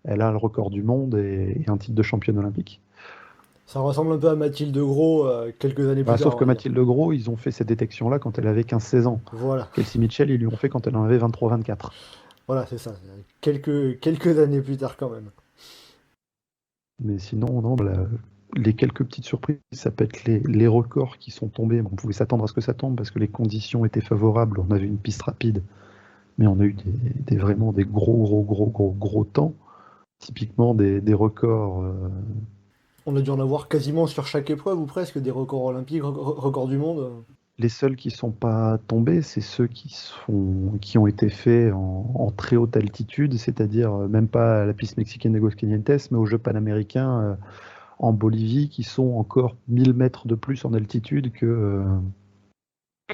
elle a le record du monde et un titre de championne olympique. Ça ressemble un peu à Mathilde Gros quelques années plus Bah, tard, sauf on que va dire. Mathilde Gros, ils ont fait cette détection-là quand elle avait 15-16 ans. Voilà, Kelsey Mitchell, ils lui ont fait quand elle en avait 23-24. voilà, c'est ça. Quelques années plus tard quand même. Mais sinon, non, les quelques petites surprises, ça peut être les records qui sont tombés. Bon, on pouvait s'attendre à ce que ça tombe parce que les conditions étaient favorables. On avait une piste rapide, mais on a eu vraiment des gros temps. Typiquement des records. On a dû en avoir quasiment sur chaque épreuve ou presque des records olympiques, records du monde. Les seuls qui sont pas tombés, c'est ceux qui ont été faits en très haute altitude, c'est-à-dire même pas à la piste mexicaine d'Aguascalientes, mais aux Jeux panaméricains en Bolivie, qui sont encore 1000 mètres de plus en altitude que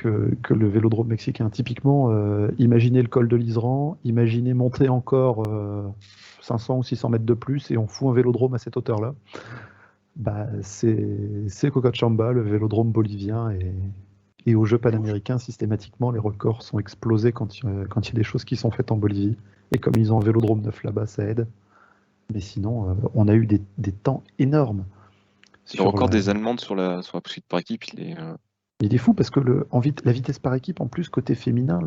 le vélodrome mexicain. Typiquement, imaginez le col de l'Isran, imaginez monter encore 500 ou 600 mètres de plus et on fout un vélodrome à cette hauteur-là. Bah, c'est Cochabamba, le vélodrome bolivien, et aux Jeux panaméricains, systématiquement, les records sont explosés quand il y a des choses qui sont faites en Bolivie. Et comme ils ont un vélodrome neuf là-bas, ça aide. Mais sinon, on a eu des temps énormes. Le record des Allemandes sur la poursuite par équipe, Il est fou parce que la vitesse par équipe, en plus, côté féminin,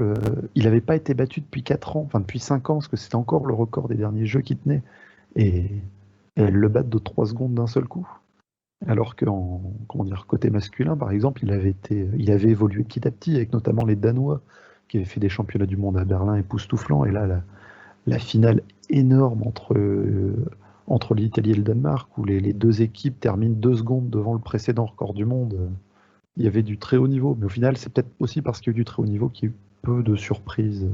il n'avait pas été battu depuis 4 ans, enfin depuis 5 ans, parce que c'était encore le record des derniers Jeux qui tenait. Et elles le battent de 3 secondes d'un seul coup. Alors que côté masculin, par exemple, il avait évolué petit à petit, avec notamment les Danois, qui avaient fait des championnats du monde à Berlin époustouflants. Et là, la finale énorme entre l'Italie et le Danemark, où les deux équipes terminent 2 secondes devant le précédent record du monde. Il y avait du très haut niveau, mais au final, c'est peut-être aussi parce qu'il y a eu du très haut niveau qu'il y a eu peu de surprises,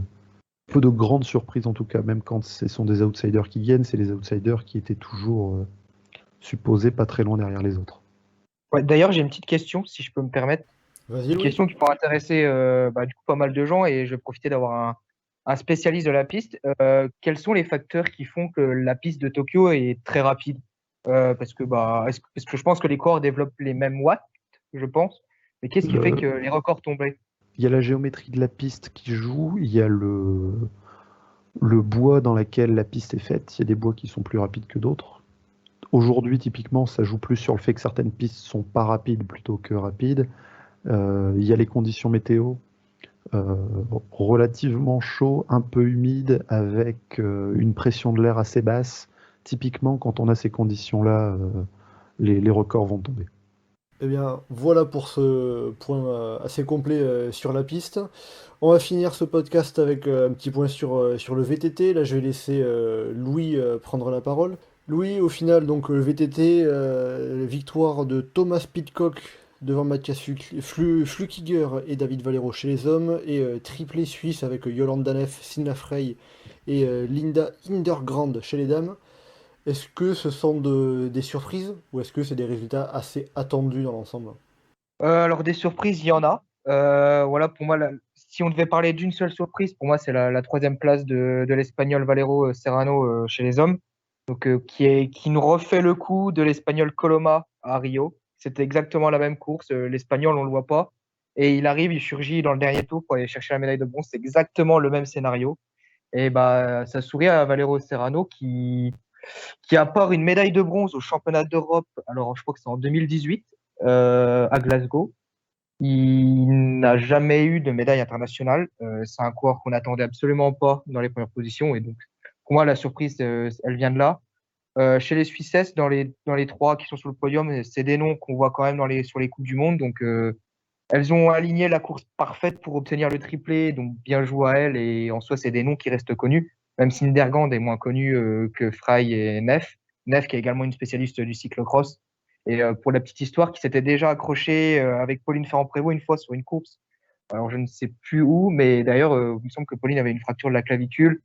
peu de grandes surprises en tout cas, même quand ce sont des outsiders qui gagnent, c'est les outsiders qui étaient toujours supposés pas très loin derrière les autres. Ouais, d'ailleurs, j'ai une petite question, si je peux me permettre. Vas-y, Une Louis. question qui pourrait intéresser du coup pas mal de gens et je vais profiter d'avoir un spécialiste de la piste. Quels sont les facteurs qui font que la piste de Tokyo est très rapide? Parce que je pense que les coureurs développent les mêmes watts, je pense. Mais qu'est-ce qui fait que les records tombaient? Il y a la géométrie de la piste qui joue, il y a le bois dans lequel la piste est faite. Il y a des bois qui sont plus rapides que d'autres. Aujourd'hui, typiquement, ça joue plus sur le fait que certaines pistes sont pas rapides plutôt que rapides. Il y a les conditions météo, relativement chaud, un peu humide, avec une pression de l'air assez basse. Typiquement, quand on a ces conditions-là, les records vont tomber. Eh bien, voilà pour ce point assez complet sur la piste. On va finir ce podcast avec un petit point sur le VTT. Là, je vais laisser Louis prendre la parole. Louis, au final, donc le VTT, victoire de Thomas Pidcock devant Mathias Flukiger et David Valero chez les hommes, et triplé suisse avec Yolanda Neff, Sina Frey et Linda Hindergrand chez les dames. Est-ce que ce sont des surprises ou est-ce que c'est des résultats assez attendus dans l'ensemble? Alors des surprises, il y en a. Voilà, pour moi, si on devait parler d'une seule surprise, pour moi, c'est la troisième place de l'Espagnol Valero Serrano chez les hommes. Donc, qui nous refait le coup de l'Espagnol Coloma à Rio. C'était exactement la même course. L'Espagnol, on le voit pas. Et il arrive, il surgit dans le dernier tour pour aller chercher la médaille de bronze. C'est exactement le même scénario. Et bah, ça sourit à Valero Serrano qui apporte une médaille de bronze au championnat d'Europe. Alors, je crois que c'est en 2018 à Glasgow. Il n'a jamais eu de médaille internationale. C'est un coureur qu'on n'attendait absolument pas dans les premières positions. Et donc, pour moi, la surprise, elle vient de là. Chez les Suissesses, dans les trois qui sont sur le podium, c'est des noms qu'on voit quand même sur les Coupes du Monde. Donc, elles ont aligné la course parfaite pour obtenir le triplé. Donc, bien joué à elles. Et en soi, c'est des noms qui restent connus. Même si Ndergand est moins connu que Frey et Neff. Neff, qui est également une spécialiste du cyclocross. Et pour la petite histoire, qui s'était déjà accroché avec Pauline Ferrand-Prévot une fois sur une course. Alors, je ne sais plus où, mais d'ailleurs, il me semble que Pauline avait une fracture de la clavicule.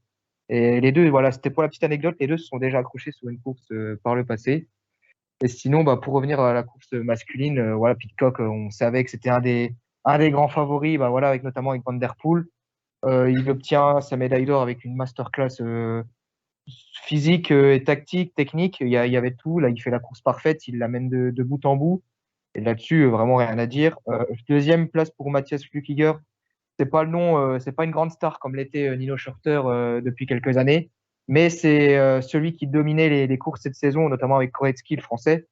Et les deux, voilà, c'était pour la petite anecdote, les deux se sont déjà accrochés sur une course par le passé. Et sinon, pour revenir à la course masculine, voilà, Pidcock, on savait que c'était un des grands favoris, voilà, avec notamment avec Van Der Poel. Il obtient sa médaille d'or avec une masterclass physique et tactique, technique. Il y avait tout. Là, il fait la course parfaite, il l'amène de bout en bout. Et là-dessus, vraiment rien à dire. Deuxième place pour Mathias Flukiger. C'est pas le nom, c'est pas une grande star comme l'était Nino Schurter depuis quelques années, mais c'est celui qui dominait les courses cette saison, notamment avec Koretsky, le français.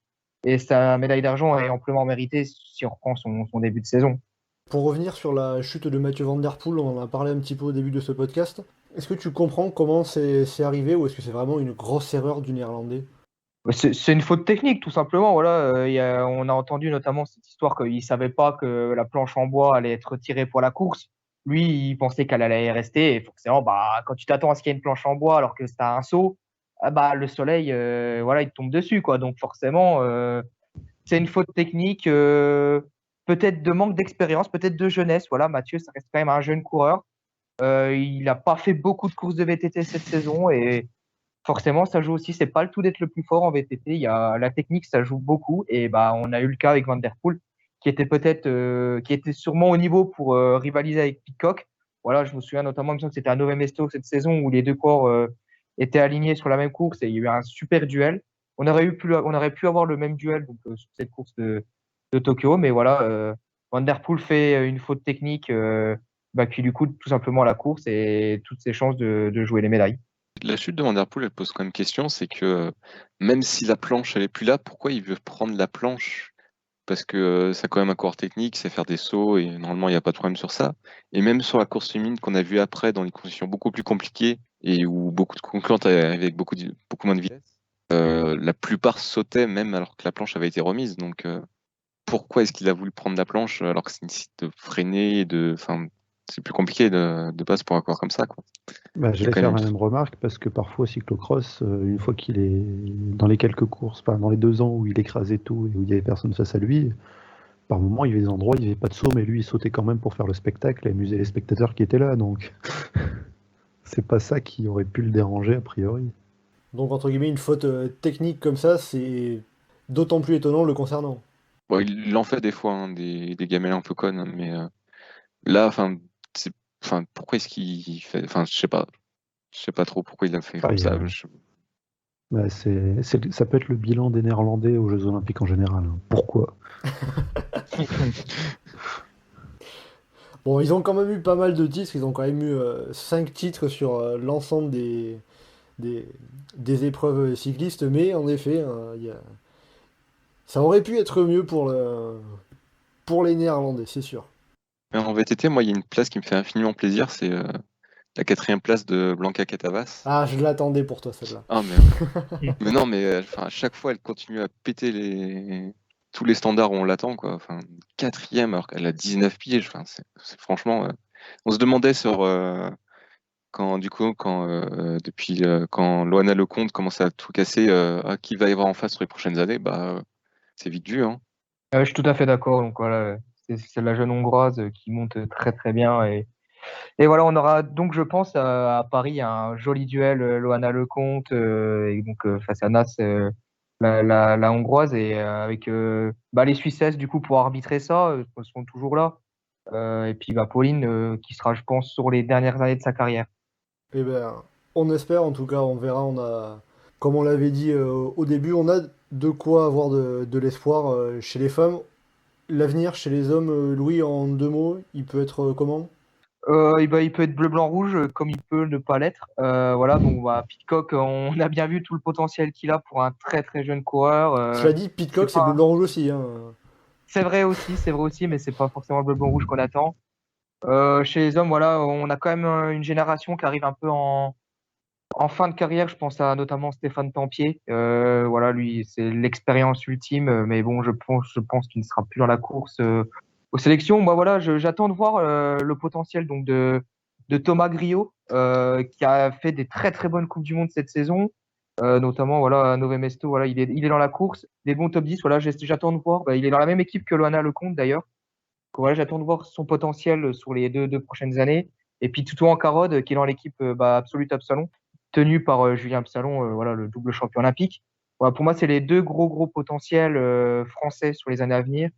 Et sa médaille d'argent est amplement méritée si on reprend son début de saison. Pour revenir sur la chute de Mathieu Van Der Poel, on en a parlé un petit peu au début de ce podcast. Est-ce que tu comprends comment c'est arrivé ou est-ce que c'est vraiment une grosse erreur du Néerlandais? C'est une faute technique, tout simplement. Voilà, on a entendu notamment cette histoire qu'il ne savait pas que la planche en bois allait être retirée pour la course. Lui, il pensait qu'elle allait rester. Et forcément, quand tu t'attends à ce qu'il y ait une planche en bois alors que c'est un saut, le soleil, il te tombe dessus, quoi. Donc forcément, c'est une faute technique, peut-être de manque d'expérience, peut-être de jeunesse. Voilà, Mathieu, ça reste quand même un jeune coureur. Il n'a pas fait beaucoup de courses de VTT cette saison et forcément, ça joue aussi. C'est pas le tout d'être le plus fort en VTT. Il y a la technique, ça joue beaucoup. Et on a eu le cas avec Van Der Poel, qui était sûrement au niveau pour rivaliser avec Pidcock. Voilà, je me souviens notamment, il me semble que c'était à Nové Mesto cette saison où les deux corps étaient alignés sur la même course et il y a eu un super duel. On aurait pu avoir le même duel donc, sur cette course de Tokyo, mais voilà, Van Der Poel fait une faute technique qui lui coûte tout simplement la course et toutes ses chances de jouer les médailles. La chute de Van Der Poel, elle pose quand même question, c'est que même si la planche elle est plus là, pourquoi il veut prendre la planche? Parce que c'est quand même un coureur technique, c'est faire des sauts et normalement il n'y a pas de problème sur ça. Et même sur la course féminine qu'on a vue après dans des conditions beaucoup plus compliquées et où beaucoup de concurrentes arrivaient avec beaucoup moins de vitesse, la plupart sautaient même alors que la planche avait été remise. Donc pourquoi est-ce qu'il a voulu prendre la planche alors que c'est une site de freiner c'est plus compliqué de base pour un coureur comme ça, quoi. J'allais faire la même remarque parce que parfois cyclocross, une fois qu'il est dans les quelques courses, dans les 2 ans où il écrasait tout et où il n'y avait personne face à lui, par moment il y avait des endroits où il n'y avait pas de saut, mais lui il sautait quand même pour faire le spectacle et amuser les spectateurs qui étaient là, donc c'est pas ça qui aurait pu le déranger a priori. Donc entre guillemets une faute technique comme ça, c'est d'autant plus étonnant le concernant. Bon, il en fait des fois, hein, des gamelles un peu connes, mais là, pourquoi est-ce qu'il fait, je sais pas trop pourquoi il a fait comme ça. Ça peut être le bilan des Néerlandais aux Jeux Olympiques en général. Pourquoi? Bon, ils ont quand même eu pas mal de titres, ils ont quand même eu 5 titres sur l'ensemble des épreuves cyclistes, mais en effet, ça aurait pu être mieux pour les Néerlandais, c'est sûr. Mais en VTT, moi, il y a une place qui me fait infiniment plaisir, c'est la 4e place de Blanca Catavas. Ah, je l'attendais pour toi, celle-là. Ah, mais mais non, mais à chaque fois, elle continue à péter tous les standards où on l'attend, quoi. 4e alors qu'elle a 19 pieds. C'est franchement, on se demandait quand Loana Lecomte commence à tout casser, qui va y avoir en face sur les prochaines années, c'est vite vu, hein. Je suis tout à fait d'accord. Donc voilà, c'est la jeune hongroise qui monte très très bien et voilà, on aura donc je pense à Paris un joli duel Loana Lecomte et donc face à Nas la hongroise et avec les Suissesses du coup pour arbitrer ça, elles sont toujours là et puis Pauline qui sera je pense sur les dernières années de sa carrière. Eh ben, on espère, en tout cas, on verra. Comme on l'avait dit au début, on a de quoi avoir de l'espoir chez les femmes. L'avenir chez les hommes, Louis, en 2 mots, il peut être comment? Il peut être bleu, blanc, rouge, comme il peut ne pas l'être. Voilà, Pidcock, on a bien vu tout le potentiel qu'il a pour un très très jeune coureur. Cela dit, Pidcock, c'est bleu, blanc, rouge aussi. Hein. C'est vrai aussi, mais c'est pas forcément le bleu, blanc, rouge qu'on attend. Chez les hommes, voilà, on a quand même une génération qui arrive un peu en fin de carrière. Je pense à notamment Stéphane Tempier. Voilà, lui, c'est l'expérience ultime, mais bon, je pense qu'il ne sera plus dans la course aux sélections. Moi, voilà, j'attends de voir le potentiel donc de Thomas Griot, qui a fait des très très bonnes coupes du monde cette saison, notamment voilà à Nové Mesto. Voilà, il est dans la course, des bons top 10. Voilà, j'attends de voir. Il est dans la même équipe que Loana Lecomte d'ailleurs. Donc, voilà, j'attends de voir son potentiel sur les deux prochaines années. Et puis Titouan Carode, qui est dans l'équipe Absolute Absalon, tenu par Julien Absalon, voilà, le double champion olympique. Voilà, pour moi, c'est les 2 gros potentiels français sur les années à venir.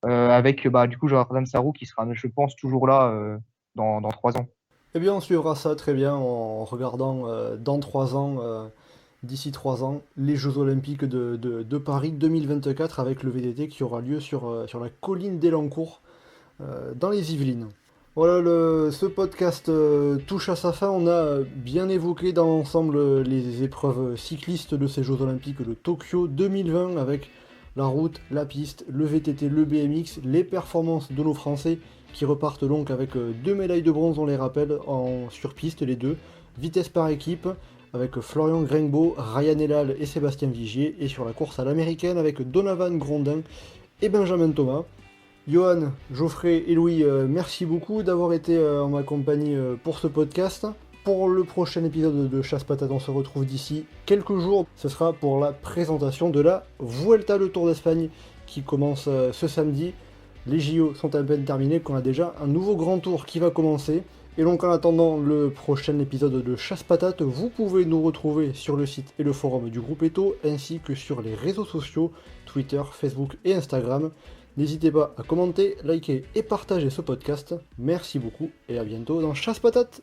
Avec du coup Jordan Sarrou qui sera, je pense, toujours là dans 3 ans. Eh bien, on suivra ça très bien en regardant dans 3 ans, d'ici 3 ans, les Jeux Olympiques de Paris 2024 avec le VTT qui aura lieu sur la colline d'Elancourt dans les Yvelines. Voilà, ce podcast touche à sa fin. On a bien évoqué dans l'ensemble les épreuves cyclistes de ces Jeux Olympiques de Tokyo 2020 avec la route, la piste, le VTT, le BMX, les performances de nos Français qui repartent donc avec 2 médailles de bronze, on les rappelle, sur piste les deux, vitesse par équipe, avec Florian Grengbo, Ryan Elal et Sébastien Vigier, et sur la course à l'américaine avec Donovan Grondin et Benjamin Thomas. Johan, Geoffrey et Louis, merci beaucoup d'avoir été en ma compagnie pour ce podcast. Pour le prochain épisode de Chasse Patate, on se retrouve d'ici quelques jours. Ce sera pour la présentation de la Vuelta, le Tour d'Espagne, qui commence ce samedi. Les JO sont à peine terminés, qu'on a déjà un nouveau grand tour qui va commencer. Et donc en attendant le prochain épisode de Chasse Patate, vous pouvez nous retrouver sur le site et le forum du groupe Eto, ainsi que sur les réseaux sociaux, Twitter, Facebook et Instagram. N'hésitez pas à commenter, liker et partager ce podcast. Merci beaucoup et à bientôt dans Chasse Patate.